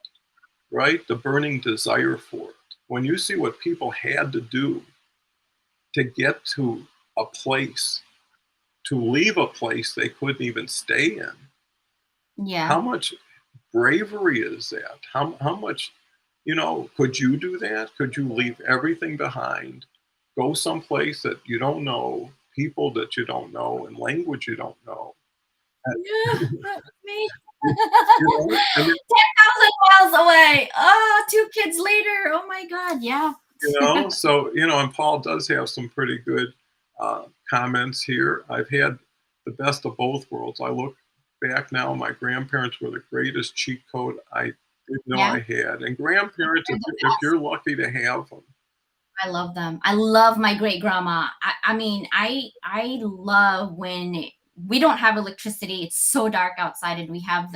right? The burning desire for it. When you see what people had to do to get to a place, to leave a place they couldn't even stay in, Yeah. how much bravery is that? How much, could you do that? Could you leave everything behind, go someplace that you don't know, people that you don't know, and language you don't know? And, Yeah, that was me. and it, 10,000 miles away. Oh, 2 kids later. Oh my God. Yeah. so and Paul does have some pretty good comments here. I've had the best of both worlds. I look back now, my grandparents were the greatest cheat code I didn't know Yeah, I had. And grandparents, they're if, the if best. you're lucky to have them, I love them. I love my great grandma. I mean, I love when we don't have electricity. It's so dark outside, and we have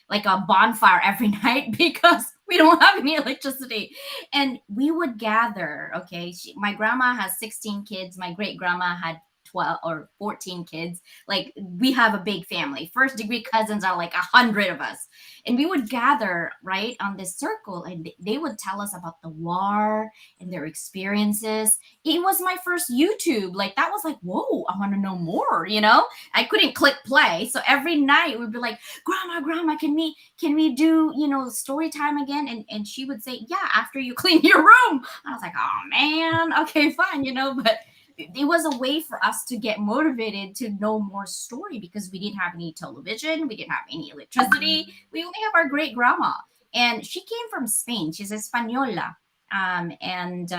like a bonfire every night because we don't have any electricity. And we would gather. Okay, my grandma has 16 kids. My great grandma had 12 or 14 kids. Like we have a big family. First degree cousins are like 100 of us, and we would gather right on this circle, and they would tell us about the war and their experiences. It was my first YouTube. Like that was like, whoa, I want to know more, you know? I couldn't click play. So every night we'd be like, Grandma, Grandma, can we do, story time again? And she would say, yeah, after you clean your room. I was like, oh man, okay, fine, but it was a way for us to get motivated to know more story because we didn't have any television, we didn't have any electricity, we only have our great grandma. And she came from Spain. She's Española, and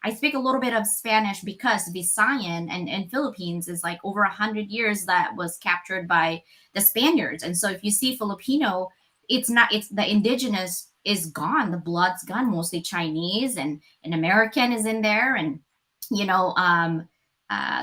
I speak a little bit of Spanish because Visayan and Philippines is like over 100 years that was captured by the Spaniards. And so if you see Filipino, it's not, it's the indigenous is gone. The blood's gone, mostly Chinese and an American is in there. And, you know, um,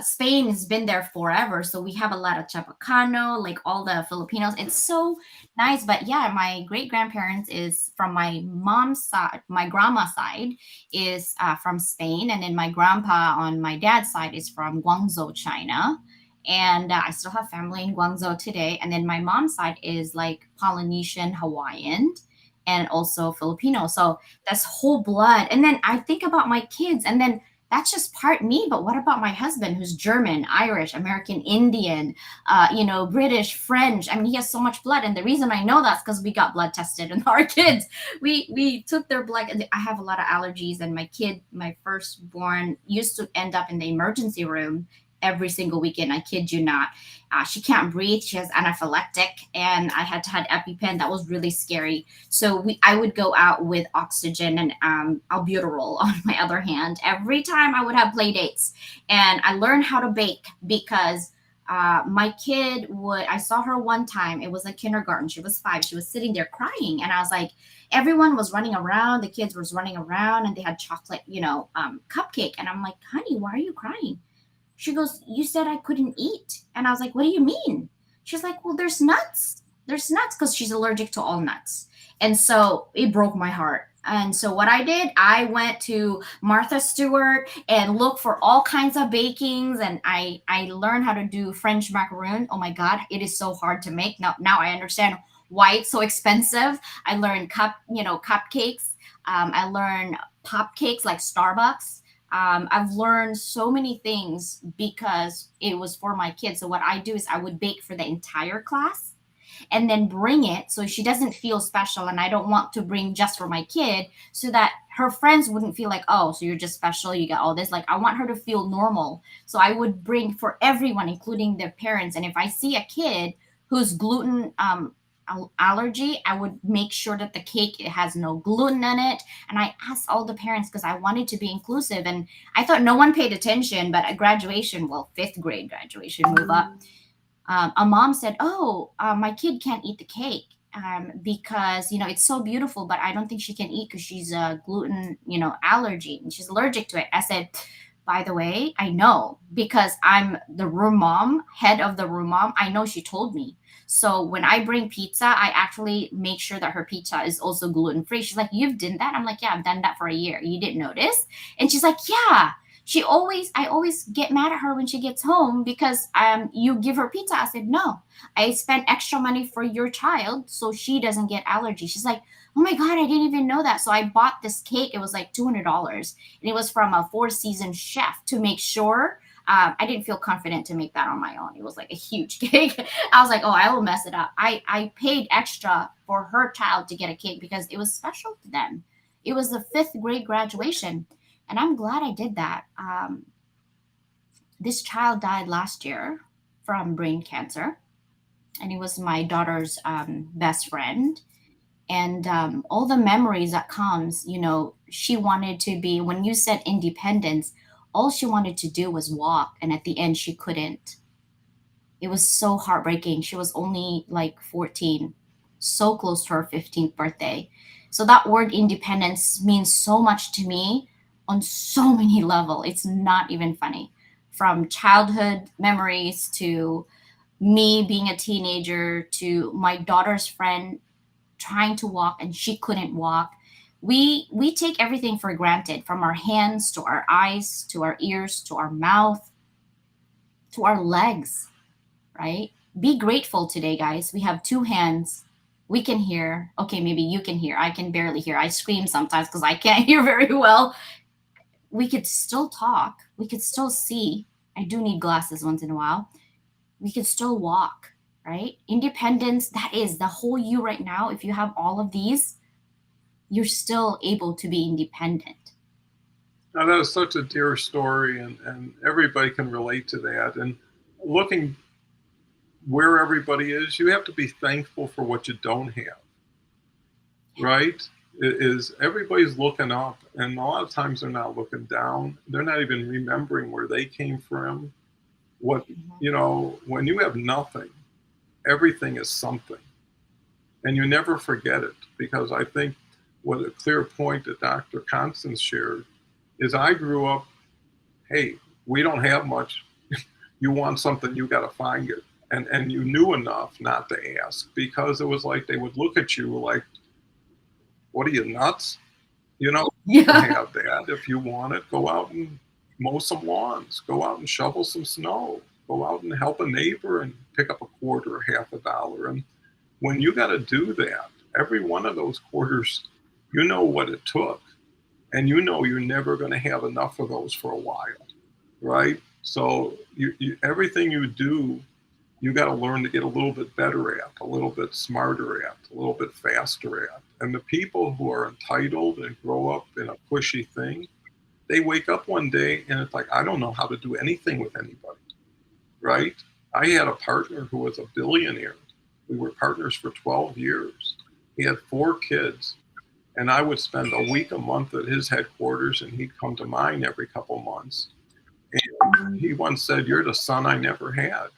Spain has been there forever. So we have a lot of Chapacano, like all the Filipinos. It's so nice. But yeah, my great grandparents is from my mom's side, my grandma's side is from Spain, and then my grandpa on my dad's side is from Guangzhou, China. And I still have family in Guangzhou today. And then my mom's side is like Polynesian, Hawaiian, and also Filipino. So that's whole blood. And then I think about my kids, and then that's just part me. But what about my husband, who's German, Irish, American Indian, British, French? I mean, he has so much blood, and the reason I know that's because we got blood tested, and our kids, we took their blood. And I have a lot of allergies, and my kid, my firstborn, used to end up in the emergency room every single weekend. I kid you not. She can't breathe. She has anaphylactic, and I had to have EpiPen. That was really scary. So I would go out with oxygen and albuterol on my other hand every time I would have play dates. And I learned how to bake because my kid would. I saw her one time. It was like kindergarten. She was 5. She was sitting there crying, and I was like, everyone was running around. The kids was running around, and they had chocolate, cupcake. And I'm like, honey, why are you crying? She goes, you said I couldn't eat. And I was like, what do you mean? She's like, well, there's nuts. There's nuts because she's allergic to all nuts. And so it broke my heart. And so what I did, I went to Martha Stewart and looked for all kinds of bakings. And I learned how to do French macaroon. Oh my God, it is so hard to make. Now I understand why it's so expensive. I learned cupcakes. I learned pop cakes like Starbucks. I've learned so many things because it was for my kids. So what I do is I would bake for the entire class and then bring it so she doesn't feel special. And I don't want to bring just for my kid so that her friends wouldn't feel like, oh, so you're just special. You got all this. Like I want her to feel normal. So I would bring for everyone, including their parents. And if I see a kid who's gluten allergy, I would make sure that the cake it has no gluten in it. And I asked all the parents because I wanted to be inclusive. And I thought no one paid attention, but at graduation, well, 5th grade graduation, move up, a mom said, oh, my kid can't eat the cake because, it's so beautiful, but I don't think she can eat because she's a gluten, allergy and she's allergic to it. I said, by the way, I know because I'm the room mom, head of the room mom. I know she told me. So when I bring pizza, I actually make sure that her pizza is also gluten free. She's like, you've done that? I'm like, yeah, I've done that for a year. You didn't notice? And she's like, yeah. I always get mad at her when she gets home because you give her pizza. I said, no, I spent extra money for your child so she doesn't get allergy. She's like, oh my God, I didn't even know that. So I bought this cake. It was like $200 and it was from a 4-season chef to make sure. I didn't feel confident to make that on my own. It was like a huge cake. I was like, oh, I will mess it up. I paid extra for her child to get a cake because it was special to them. It was the 5th grade graduation. And I'm glad I did that. This child died last year from brain cancer. And he was my daughter's best friend. And all the memories that comes, she wanted to be, when you said independence, all she wanted to do was walk. And at the end, she couldn't. It was so heartbreaking. She was only like 14, so close to her 15th birthday. So that word independence means so much to me on so many levels. It's not even funny. From childhood memories to me being a teenager to my daughter's friend trying to walk and she couldn't walk. We take everything for granted, from our hands to our eyes to our ears to our mouth to our legs, right? Be grateful today, guys. We have two hands. We can hear. Okay, maybe you can hear. I can barely hear. I scream sometimes because I can't hear very well. We could still talk. We could still see. I do need glasses once in a while. We could still walk, right? Independence, that is the whole you right now. If you have all of these, you're still able to be independent. Now, that is such a dear story, and everybody can relate to that. And looking where everybody is, you have to be thankful for what you don't have, right? Is everybody's looking up, and a lot of times they're not looking down. They're not even remembering where they came from. What, Mhm. when you have nothing, everything is something, and you never forget it. Because I think what a clear point that Dr. Constance shared is I grew up, hey, we don't have much. You want something, you got to find it. And you knew enough not to ask, because it was like they would look at you like, what are you, nuts? You Yeah. have that. If you want it, go out and mow some lawns, go out and shovel some snow, go out and help a neighbor and pick up a quarter or half a dollar. And when you got to do that, every one of those quarters, you know what it took. And you know you're never going to have enough of those for a while, right? So everything you do, you got to learn to get a little bit better at, a little bit smarter at, a little bit faster at. And the people who are entitled and grow up in a pushy thing, they wake up one day and it's like, I don't know how to do anything with anybody, right? I had a partner who was a billionaire. We were partners for 12 years. He had 4 kids, and I would spend a week, a month at his headquarters, and he'd come to mine every couple months. And he once said, "You're the son I never had."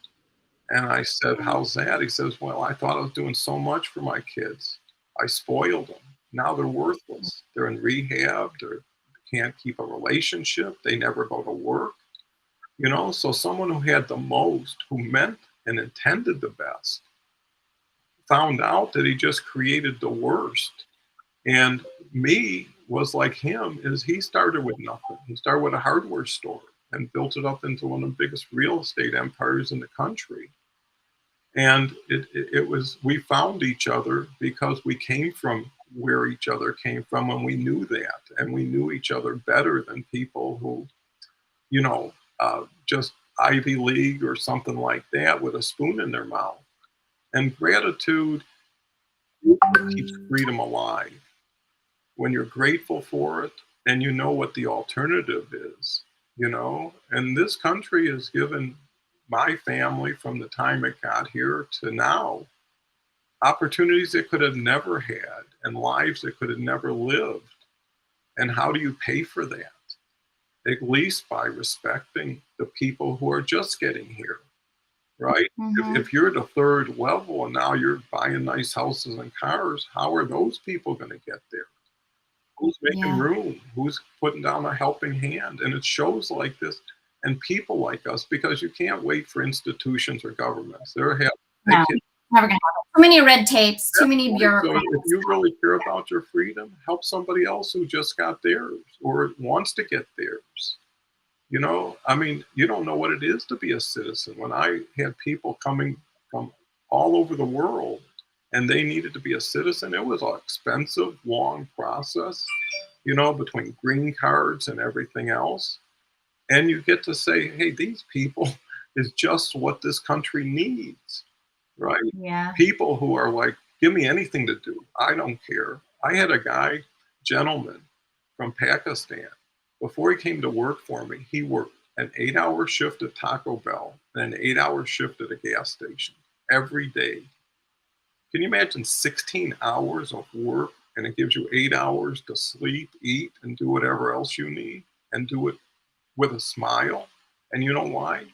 And I said, "How's that?" He says, "Well, I thought I was doing so much for my kids. I spoiled them. Now they're worthless. They're in rehab. They can't keep a relationship. They never go to work." So someone who had the most, who meant and intended the best, found out that he just created the worst. And me was like him, is he started with nothing. He started with a hardware store and built it up into one of the biggest real estate empires in the country. And it was, we found each other because we came from where each other came from, and we knew that. And we knew each other better than people who, just Ivy League or something like that with a spoon in their mouth. And gratitude keeps freedom alive. When you're grateful for it and you know what the alternative is. And this country has given my family, from the time it got here to now, opportunities it could have never had and lives it could have never lived. And how do you pay for that? At least by respecting the people who are just getting here, right? Mhm. If you're at the third level and now you're buying nice houses and cars, how are those people going to get there? Who's making Yeah. room? Who's putting down a helping hand? And it shows like this, and people like us, because you can't wait for institutions or governments. They No, can. never gonna happen. Too many red tapes, too That's many right. So if bureaucrats. you really care about your freedom, help somebody else who just got theirs or wants to get theirs. I mean, you don't know what it is to be a citizen. When I had people coming from all over the world and they needed to be a citizen, it was an expensive, long process, between green cards and everything else. And you get to say, hey, these people is just what this country needs, right? Yeah. People who are like, give me anything to do. I don't care. I had a gentleman from Pakistan. Before he came to work for me, he worked an 8-hour shift at Taco Bell and an 8-hour shift at a gas station every day. Can you imagine 16 hours of work, and it gives you 8 hours to sleep, eat, and do whatever else you need, and do it with a smile? And you know why?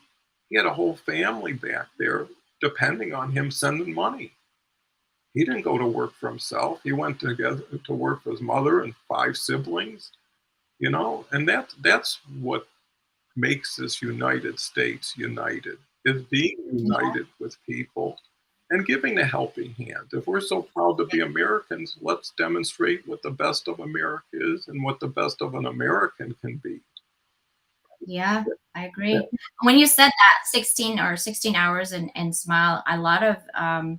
He had a whole family back there depending on him sending money. He didn't go to work for himself. He went together to work for his mother and 5 siblings, and that's what makes this United States united, is being Yeah. united with people and giving a helping hand. If we're so proud to be Americans, let's demonstrate what the best of America is and what the best of an American can be. Yeah, I agree. When you said that 16 hours and smile, a lot of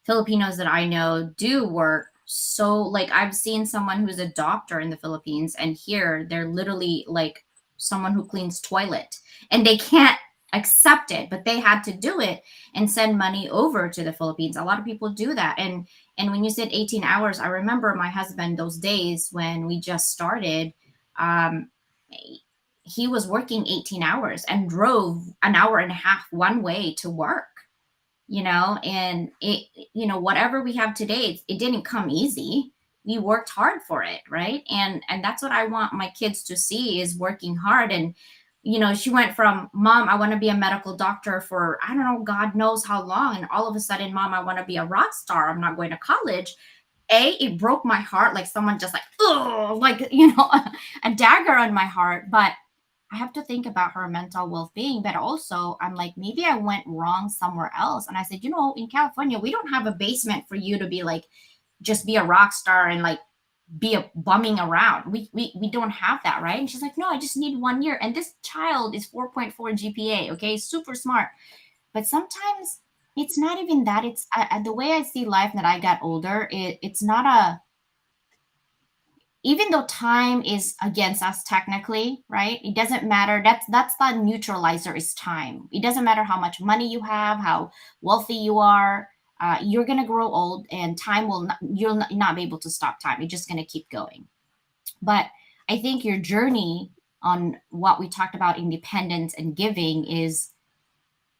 Filipinos that I know do work. So, like, I've seen someone who's a doctor in the Philippines, and here they're literally like someone who cleans toilet, and they can't accept it, but they had to do it and send money over to the Philippines. A lot of people do that, and when you said 18 hours, I remember my husband those days when we just started. Um, he was working 18 hours and drove an hour and a half one way to work, and whatever we have today, it didn't come easy. We worked hard for it, right? And that's what I want my kids to see, is working hard. And she went from, mom, I want to be a medical doctor for, I don't know, god knows how long, and all of a sudden, mom, I want to be a rock star, I'm not going to college. It broke my heart, like someone just like, oh, like, a dagger on my heart. But I have to think about her mental well-being. But also, I'm like, maybe I went wrong somewhere else. And I said, in California, we don't have a basement for you to be like, just be a rock star and like be a bumming around. We don't have that, right? And she's like, no, I just need 1 year. And this child is 4.4 GPA, okay, super smart. But sometimes it's not even that. It's the way I see life that I got older. It's not a, even though time is against us technically, right? It doesn't matter. That's the neutralizer, is time. It doesn't matter how much money you have, how wealthy you are. You're gonna grow old, and time will not, you'll not be able to stop time. It's just gonna keep going. But I think your journey on what we talked about, independence and giving, is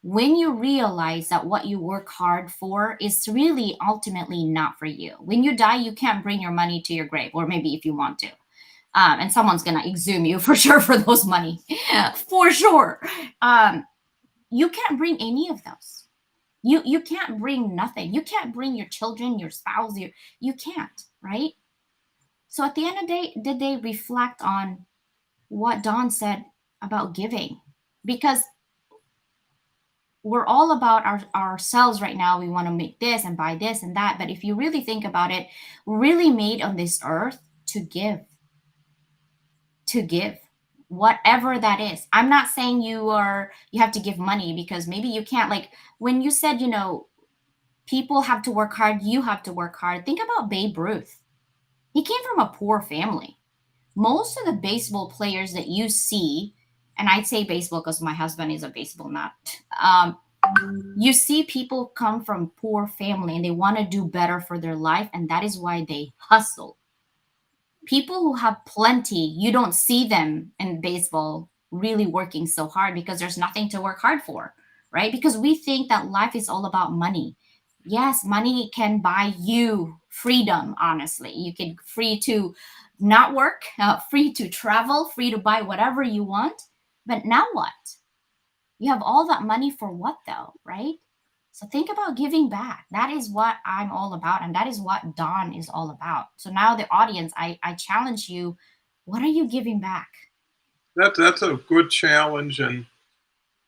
when you realize that what you work hard for is really ultimately not for you. When you die, you can't bring your money to your grave, or maybe if you want to. And someone's gonna exhume you for sure for those money, for sure. Um, you can't bring any of those. You can't bring nothing. You can't bring your children, your spouse. You can't, right? So at the end of the day, did they reflect on what Don said about giving? Because we're all about ourselves right now. We want to make this and buy this and that. But if you really think about it, we're really made on this earth to give, whatever that is. I'm not saying you have to give money, because maybe you can't. Like when you said, people have to work hard, you have to work hard. Think about Babe Ruth. He came from a poor family. Most of the baseball players that you see, and I'd say baseball because my husband is a baseball nut. You see people come from poor family and they want to do better for their life, and that is why they hustle. People who have plenty, you don't see them in baseball really working so hard, because there's nothing to work hard for, right? Because we think that life is all about money. Yes, money can buy you freedom. Honestly, you can free to not work, free to travel, free to buy whatever you want. But now what? You have all that money for what, though, right? So think about giving back. That is what I'm all about. And that is what Dawn is all about. So now, the audience, I challenge you, what are you giving back? That's a good challenge. And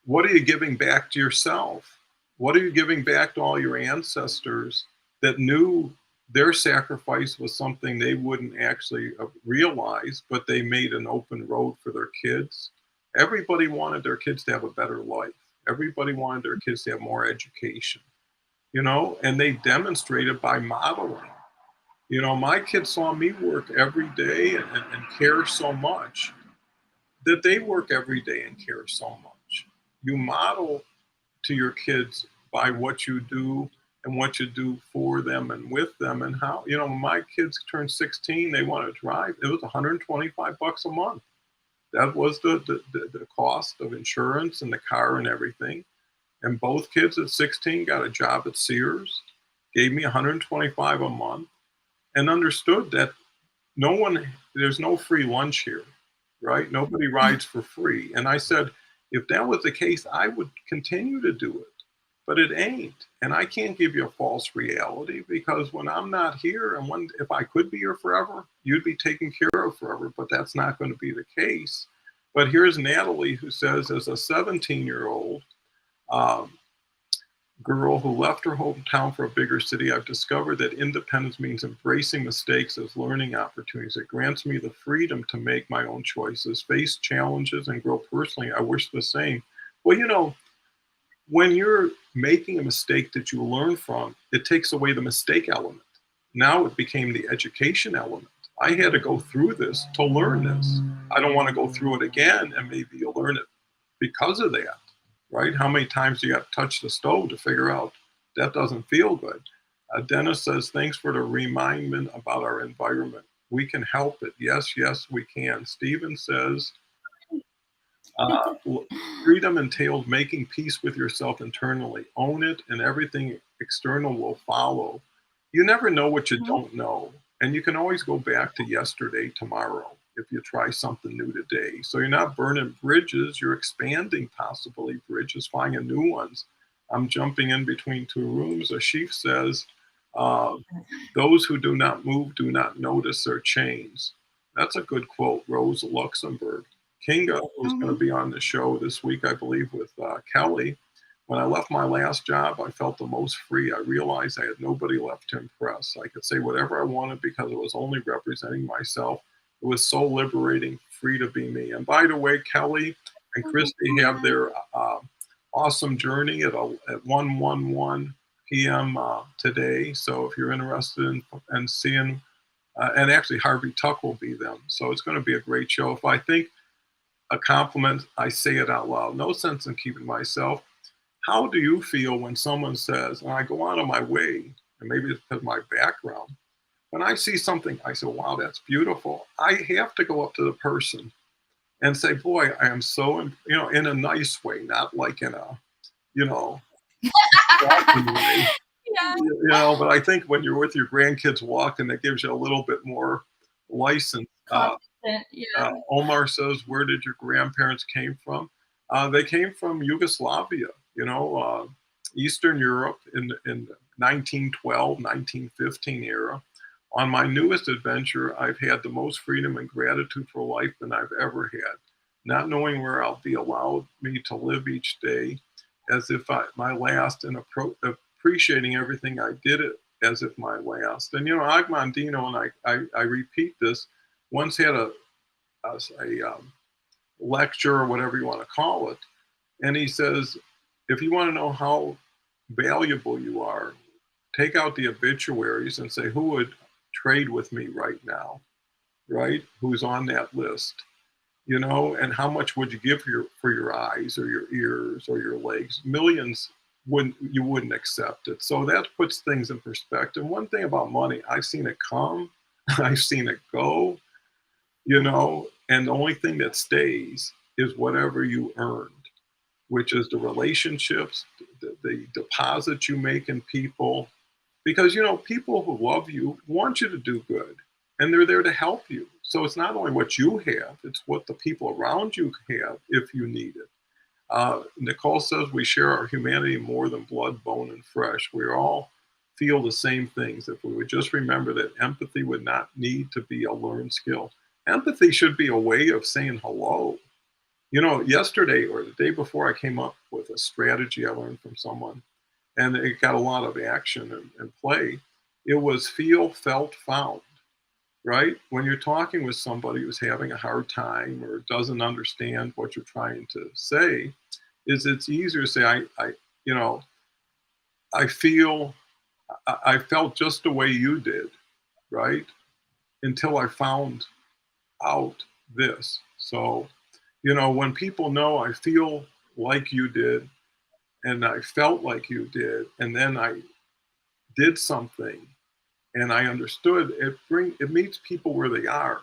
what are you giving back to yourself? What are you giving back to all your ancestors that knew their sacrifice was something they wouldn't actually realize, but they made an open road for their kids? Everybody wanted their kids to have a better life. Everybody wanted their kids to have more education, and they demonstrated by modeling. My kids saw me work every day and care so much that they work every day and care so much. You model to your kids by what you do and what you do for them and with them, and how, when my kids turned 16, they want to drive. It was 125 bucks a month. That was the cost of insurance and the car and everything. And both kids at 16 got a job at Sears, gave me 125 a month, and understood that there's no free lunch here, right? Nobody rides for free. And I said, If that was the case, I would continue to do it, but it ain't. And I can't give you a false reality, because when I'm not here, and if I could be here forever, you'd be taken care of forever, but that's not going to be the case. But here's Natalie, who says, as a 17-year-old girl who left her hometown for a bigger city, I've discovered that independence means embracing mistakes as learning opportunities. It grants me the freedom to make my own choices, face challenges, and grow personally. I wish the same. Well, when you're making a mistake that you learn from, it takes away the mistake element. Now it became the education element. I had to go through this to learn this. I don't want to go through it again, and maybe you'll learn it because of that. Right? How many times you got to touch the stove to figure out that doesn't feel good? Dennis says, thanks for the remindment about our environment. We can help it. Yes, yes, we can. Stephen says, freedom entails making peace with yourself internally. Own it, and everything external will follow. You never know what you don't know. And you can always go back to yesterday, tomorrow, if you try something new today. So you're not burning bridges, you're expanding possibly bridges, finding new ones. I'm jumping in between two rooms. Ashif says, those who do not move do not notice their chains. That's a good quote, Rose Luxemburg. Kinga, who's going to be on the show this week, I believe, with Kelly. When I left my last job, I felt the most free. I realized I had nobody left to impress. I could say whatever I wanted because it was only representing myself. It was so liberating, free to be me. And by the way, Kelly and Christy have their awesome journey at 1:11 p.m. Today. So if you're interested in seeing, and actually Harvey Tuck will be them. So it's going to be a great show. If I think a compliment, I say it out loud. No sense in keeping myself. How do you feel when someone says, and I go out of my way, and maybe it's because of my background, when I see something, I say, wow, that's beautiful. I have to go up to the person and say, boy, I am so, in a nice way, not like in a, walking way. Yeah. But I think when you're with your grandkids walking, that gives you a little bit more license. Omar says, where did your grandparents came from? They came from Yugoslavia, Eastern Europe in 1912, 1915 era. On my newest adventure, I've had the most freedom and gratitude for life than I've ever had. Not knowing where I'll be allowed me to live each day as if my last, and appreciating everything I did it as if my last. And Agmandino, and I repeat this, once had a lecture or whatever you want to call it, and he says, if you want to know how valuable you are, take out the obituaries and say, who would trade with me right now, right? Who's on that list, and how much would you give for your eyes or your ears or your legs? Millions you wouldn't accept it. So that puts things in perspective. One thing about money, I've seen it come, I've seen it go, and the only thing that stays is whatever you earned, which is the relationships, the deposits you make in people. Because, people who love you want you to do good, and they're there to help you. So it's not only what you have, it's what the people around you have if you need it. Nicole says we share our humanity more than blood, bone, and flesh. We all feel the same things. If we would just remember that empathy would not need to be a learned skill. Empathy should be a way of saying hello. Yesterday or the day before, I came up with a strategy I learned from someone, and it got a lot of action and play. It was feel, felt, found, right? When you're talking with somebody who's having a hard time or doesn't understand what you're trying to say, it's easier to say, I felt just the way you did, right? Until I found out this. So, when people know I feel like you did, and I felt like you did, and then I did something and I understood, it meets people where they are.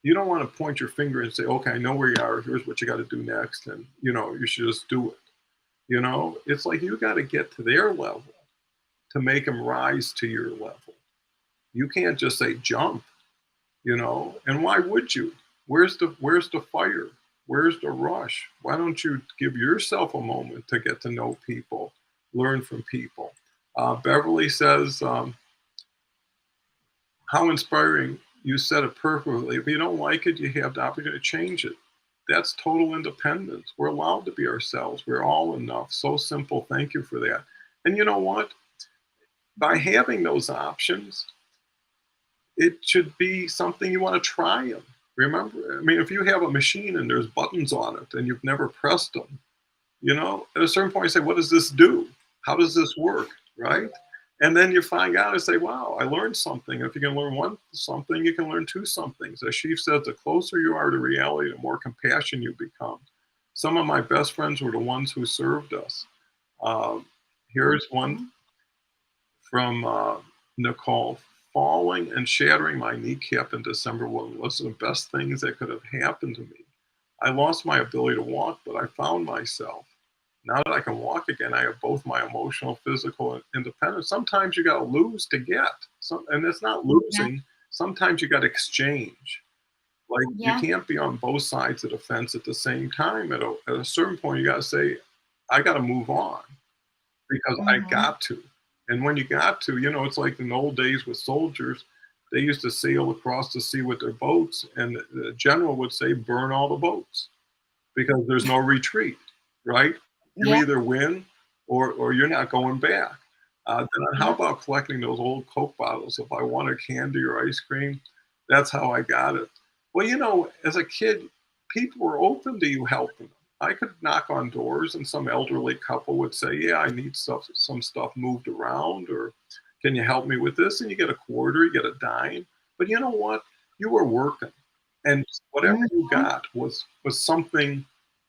You don't want to point your finger and say, okay, I know where you are, here's what you got to do next, and you should just do it. It's like you got to get to their level to make them rise to your level. You can't just say jump, and why would you? Where's the fire? Where's the rush? Why don't you give yourself a moment to get to know people, learn from people? Beverly says, how inspiring. You said it perfectly. If you don't like it, you have the opportunity to change it. That's total independence. We're allowed to be ourselves. We're all enough. So simple. Thank you for that. And you know what? By having those options, it should be something you want to try them. Remember, I mean, if you have a machine and there's buttons on it and you've never pressed them, at a certain point you say, what does this do? How does this work? Right? And then you find out and say, wow, I learned something. If you can learn one something, you can learn two somethings. As Chief said, the closer you are to reality, the more compassion you become. Some of my best friends were the ones who served us. Here's one from Nicole. Falling and shattering my kneecap in December was the best things that could have happened to me. I lost my ability to walk, but I found myself. Now that I can walk again, I have both my emotional, physical independence. Sometimes you got to lose to get. And it's not losing. Yeah. Sometimes you got to exchange. Like you can't be on both sides of the fence at the same time. At a certain point, you got to say, I got to move on because I got to. And when you got to, it's like in the old days with soldiers, they used to sail across the sea with their boats, and the general would say, burn all the boats because there's no retreat, right? You either win or you're not going back. Then how about collecting those old Coke bottles? If I wanted candy or ice cream, that's how I got it. Well, as a kid, people were open to you helping them. I could knock on doors and some elderly couple would say, yeah, I need some stuff moved around, or can you help me with this? And you get a quarter, you get a dime. But you know what? You were working. And whatever you got was something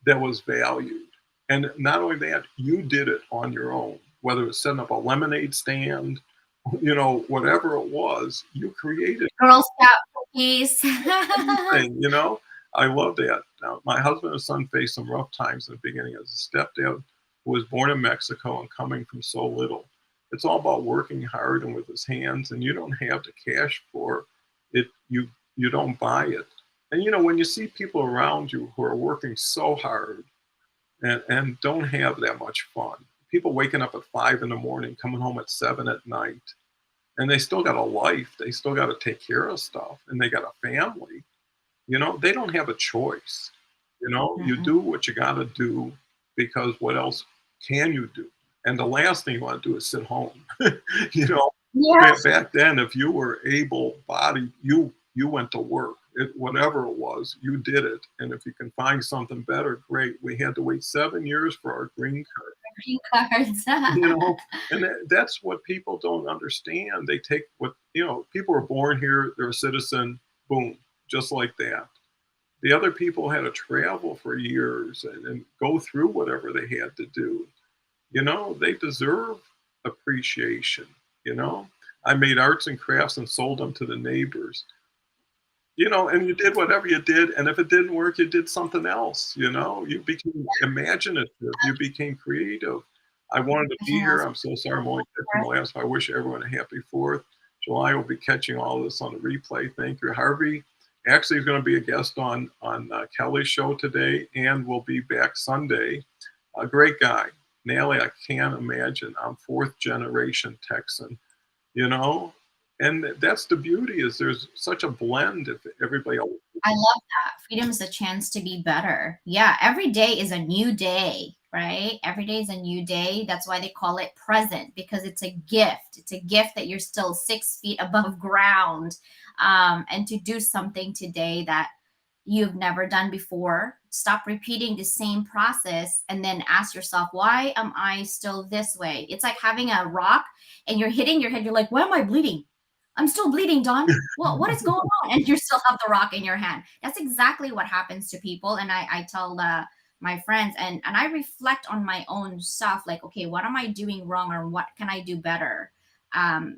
that was valued. And not only that, you did it on your own, whether it's setting up a lemonade stand, whatever it was, you created Girl Scout cookies. Anything, I love that. Now, my husband and son faced some rough times in the beginning as a stepdad who was born in Mexico and coming from so little. It's all about working hard and with his hands, and you don't have the cash for it. You don't buy it. And when you see people around you who are working so hard and don't have that much fun, people waking up at 5 a.m, coming home at 7 p.m, and they still got a life. They still got to take care of stuff, and they got a family. They don't have a choice. You do what you got to do because what else can you do? And the last thing you want to do is sit home. Yes. Back then, if you were able-bodied, you went to work. Whatever it was, you did it. And if you can find something better, great. We had to wait 7 years for our green card. Green cards. And that's what people don't understand. They take people are born here, they're a citizen, boom, just like that. The other people had to travel for years and go through whatever they had to do. They deserve appreciation. I made arts and crafts and sold them to the neighbors. And you did whatever you did. And if it didn't work, you did something else. You became imaginative. You became creative. I wanted to be here. I'm so sorry I'm only catching the last. I wish everyone a happy 4th. July will be catching all this on the replay. Thank you. Harvey actually is going to be a guest on Kelly's show today and will be back Sunday. A great guy. Nally, I can't imagine. I'm 4th generation Texan, and that's the beauty is there's such a blend of everybody else. I love that. Freedom is a chance to be better. Yeah, every day is a new day, right? Every day is a new day. That's why they call it present, because it's a gift. It's a gift that you're still 6 feet above ground, and to do something today that you've never done before. Stop repeating the same process and then ask yourself, why am I still this way? It's like having a rock and you're hitting your head. You're like, why am I bleeding? I'm still bleeding, Dawn. Well, what is going on? And you still have the rock in your hand. That's exactly what happens to people. And I tell my friends and I reflect on my own stuff. Like, okay, what am I doing wrong or what can I do better?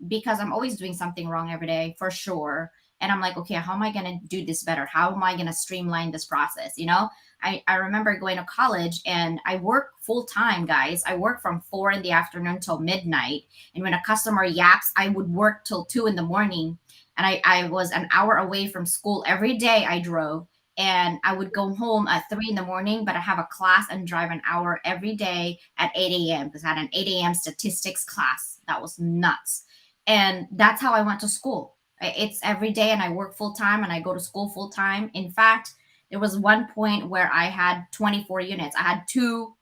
Because I'm always doing something wrong every day for sure. And I'm like, okay, how am I going to do this better? How am I going to streamline this process? I remember going to college and I work full time, guys. I work from 4 p.m. till midnight. And when a customer yaps, I would work till 2 a.m. And I was an hour away from school every day I drove. And I would go home at 3 in the morning, but I have a class and drive an hour every day at 8 a.m. because I had an 8 a.m. statistics class. That was nuts. And that's how I went to school. It's every day, and I work full time and I go to school full time. In fact, there was one point where I had 24 units. I had two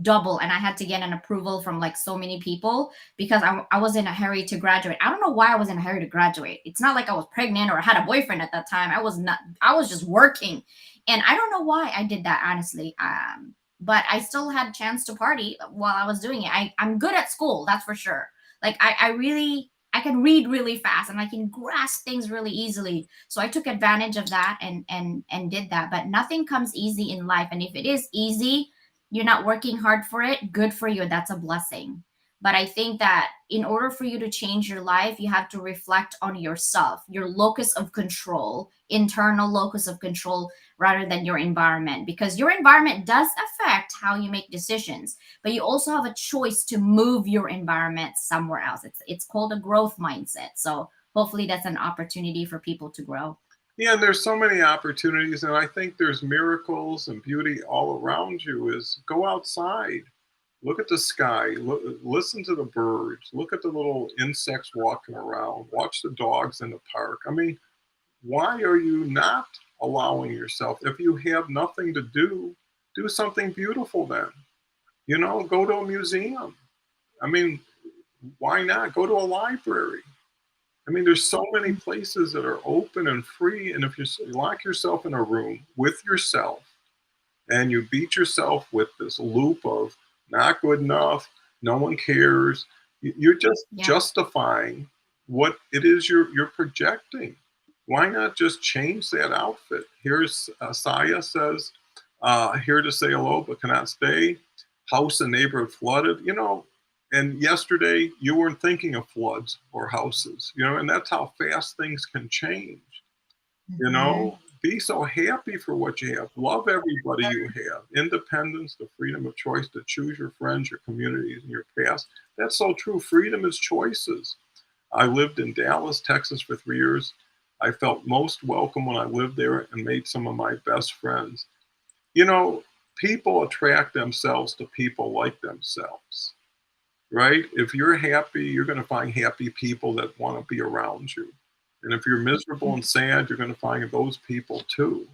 double, and I had to get an approval from like so many people because I was in a hurry to graduate. I don't know why I was in a hurry to graduate. It's not like I was pregnant or had a boyfriend at that time. I was not, I was just working. And I don't know why I did that, honestly. But I still had a chance to party while I was doing it. I'm good at school, that's for sure. Like I really, I can read really fast and I can grasp things really easily. So I took advantage of that and did that. But nothing comes easy in life. And if it is easy, you're not working hard for it, good for you. That's a blessing. But I think that in order for you to change your life, you have to reflect on yourself, your locus of control, internal locus of control, rather than your environment, because your environment does affect how you make decisions, but you also have a choice to move your environment somewhere else. It's called a growth mindset. So hopefully that's an opportunity for people to grow. Yeah, and there's so many opportunities, and I think there's miracles and beauty all around you. Is go outside, look at the sky, listen to the birds, look at the little insects walking around, watch the dogs in the park. I mean, why are you not allowing yourself? If you have nothing to do something beautiful then. You know, go to a museum. I mean, why not? Go to a library. I mean, there's so many places that are open and free. And if you lock yourself in a room with yourself and you beat yourself with this loop of not good enough, no one cares, you're just Yeah. justifying what it is you're projecting. Why not just change that outfit? Here's Saya says, here to say hello but cannot stay. House and neighborhood flooded. You know, and yesterday you weren't thinking of floods or houses. You know, and that's how fast things can change. You Mhm. know, be so happy for what you have. Love everybody you have. Independence, the freedom of choice to choose your friends, your communities, and your past. That's so true. Freedom is choices. I lived in Dallas, Texas for 3 years. I felt most welcome when I lived there and made some of my best friends. You know, people attract themselves to people like themselves, right? If you're happy, you're going to find happy people that want to be around you. And if you're miserable and sad, you're going to find those people too,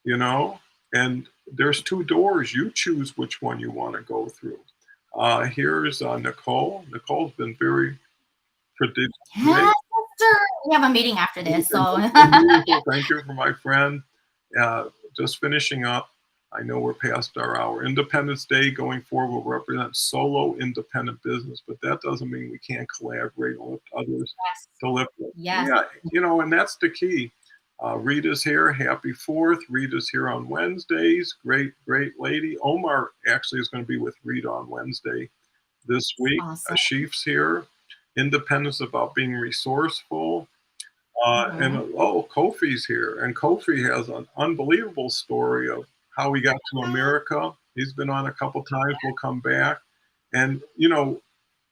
you know? And there's two doors. You choose which one you want to go through. Here's Nicole. Nicole's been very prodigious today. Yeah, sister. We have a meeting after this, And so just unusual. Thank you for my friend. Just finishing up. I know we're past our hour. Independence Day going forward will represent solo independent business, but that doesn't mean we can't collaborate and lift others yes, to lift. yes. Yeah, you know, and that's the key. Rita's here. Happy 4th. Rita's here on Wednesdays. Great, great lady. Omar actually is going to be with Rita on Wednesday this week. Awesome. Ashif's here. Independence about being resourceful. And Mhm. oh, Kofi's here, and Kofi has an unbelievable story of how he got to America. He's been on a couple times. We'll come back, and you know,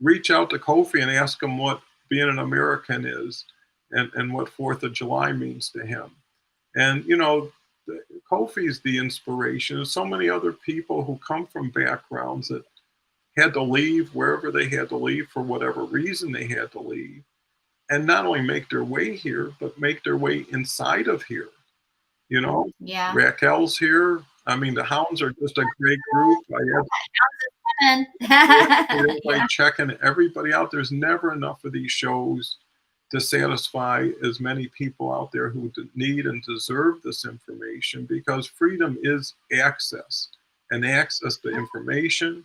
reach out to Kofi and ask him what being an American is, and what Fourth of July means to him. And you know, Kofi's the inspiration. There's so many other people who come from backgrounds that had to leave wherever they had to leave for whatever reason they had to leave and not only make their way here, but make their way inside of here. You know, Yeah. Raquel's here. I mean, the Hounds are just a great group. I have And everybody yeah. checking everybody out. There's never enough of these shows to satisfy as many people out there who need and deserve this information because freedom is access and access to information,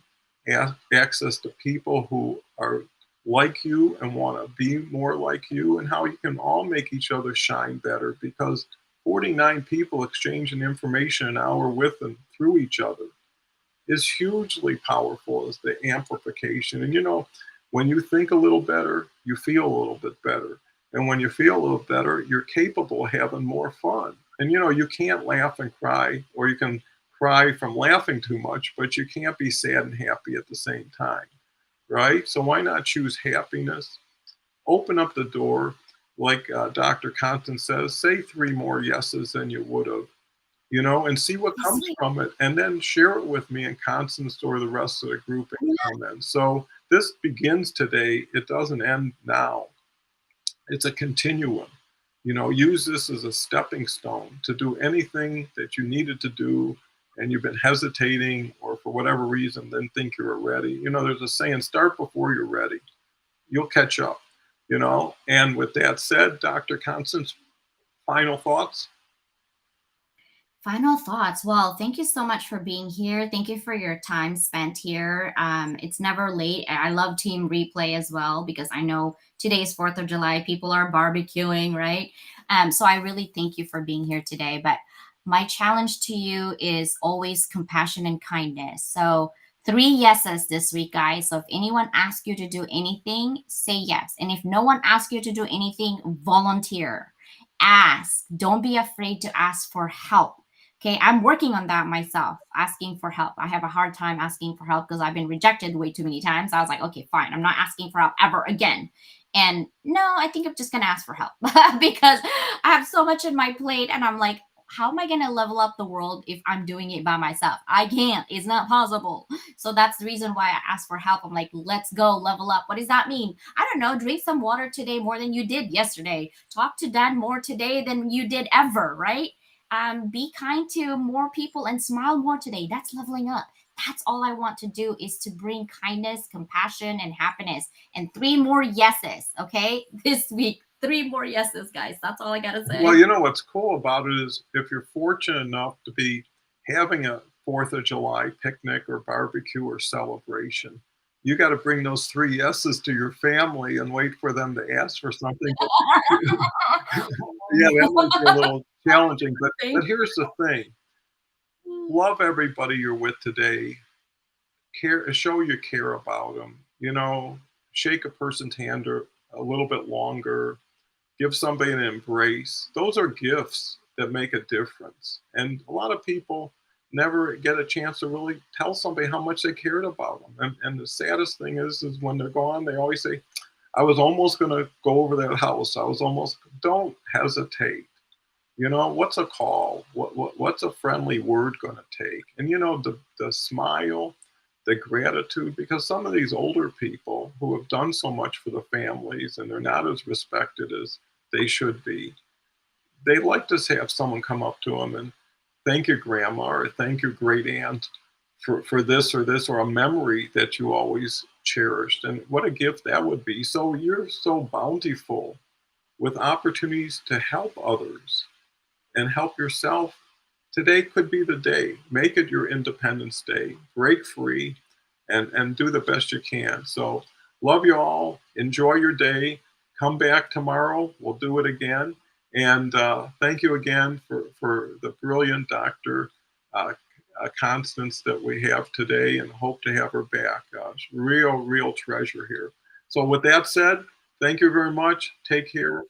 access to people who are like you and want to be more like you, and how you can all make each other shine better because 49 people exchanging information an hour with and through each other is hugely powerful as the amplification. And you know, when you think a little better, you feel a little bit better. And when you feel a little better, you're capable of having more fun. And you know, you can't laugh and cry, or you can cry from laughing too much, but you can't be sad and happy at the same time, right? So why not choose happiness? Open up the door, like Dr. Compton says, say 3 more yeses than you would have and see what That's comes sweet. from it, and then share it with me and Constance or the rest of the group in Yeah. comments. So this begins today. It doesn't end now. It's a continuum. Use this as a stepping stone to do anything that you needed to do and you've been hesitating or for whatever reason didn't think you were ready. There's a saying, start before you're ready. You'll catch up. And with that said, Dr. Constance, final thoughts? Final thoughts. Well, thank you so much for being here. Thank you for your time spent here. It's never late. I love Team Replay as well because I know today's 4th of July. People are barbecuing, right? So I really thank you for being here today. But my challenge to you is always compassion and kindness. So 3 yeses this week, guys. So if anyone asks you to do anything, say yes. And if no one asks you to do anything, volunteer. Ask. Don't be afraid to ask for help. Okay, I'm working on that myself, asking for help. I have a hard time asking for help because I've been rejected way too many times. I was like, okay, fine. I'm not asking for help ever again. And no, I think I'm just going to ask for help because I have so much in my plate. And I'm like, how am I going to level up the world if I'm doing it by myself? I can't. It's not possible. So that's the reason why I ask for help. I'm like, let's go level up. What does that mean? I don't know. Drink some water today more than you did yesterday. Talk to Dan more today than you did ever, right? Be kind to more people and smile more today. That's leveling up. That's all I want to do is to bring kindness, compassion, and happiness. And 3 more yeses, okay? This week, 3 more yeses, guys. That's all I got to say. Well, what's cool about it is if you're fortunate enough to be having a 4th of July picnic or barbecue or celebration, you got to bring those 3 yeses to your family and wait for them to ask for something. Yeah, that might be a little challenging, but here's the thing. Love everybody you're with today. Show you care about them. Shake a person's hand a little bit longer. Give somebody an embrace. Those are gifts that make a difference. And a lot of people never get a chance to really tell somebody how much they cared about them. And the saddest thing is when they're gone, they always say, I was almost going to go over that house. Don't hesitate. What's a call? What's a friendly word going to take? And the smile, the gratitude, because some of these older people who have done so much for the families and they're not as respected as they should be, they like to have someone come up to them and thank your grandma or thank your great aunt for this or a memory that you always cherished. And what a gift that would be. So you're so bountiful with opportunities to help others and help yourself. Today could be the day. Make it your Independence Day. Break free and do the best you can. So love you all. Enjoy your day. Come back tomorrow. We'll do it again. And thank you again for the brilliant Dr. Constance that we have today, and hope to have her back. Real treasure here. So with that said, thank you very much. Take care.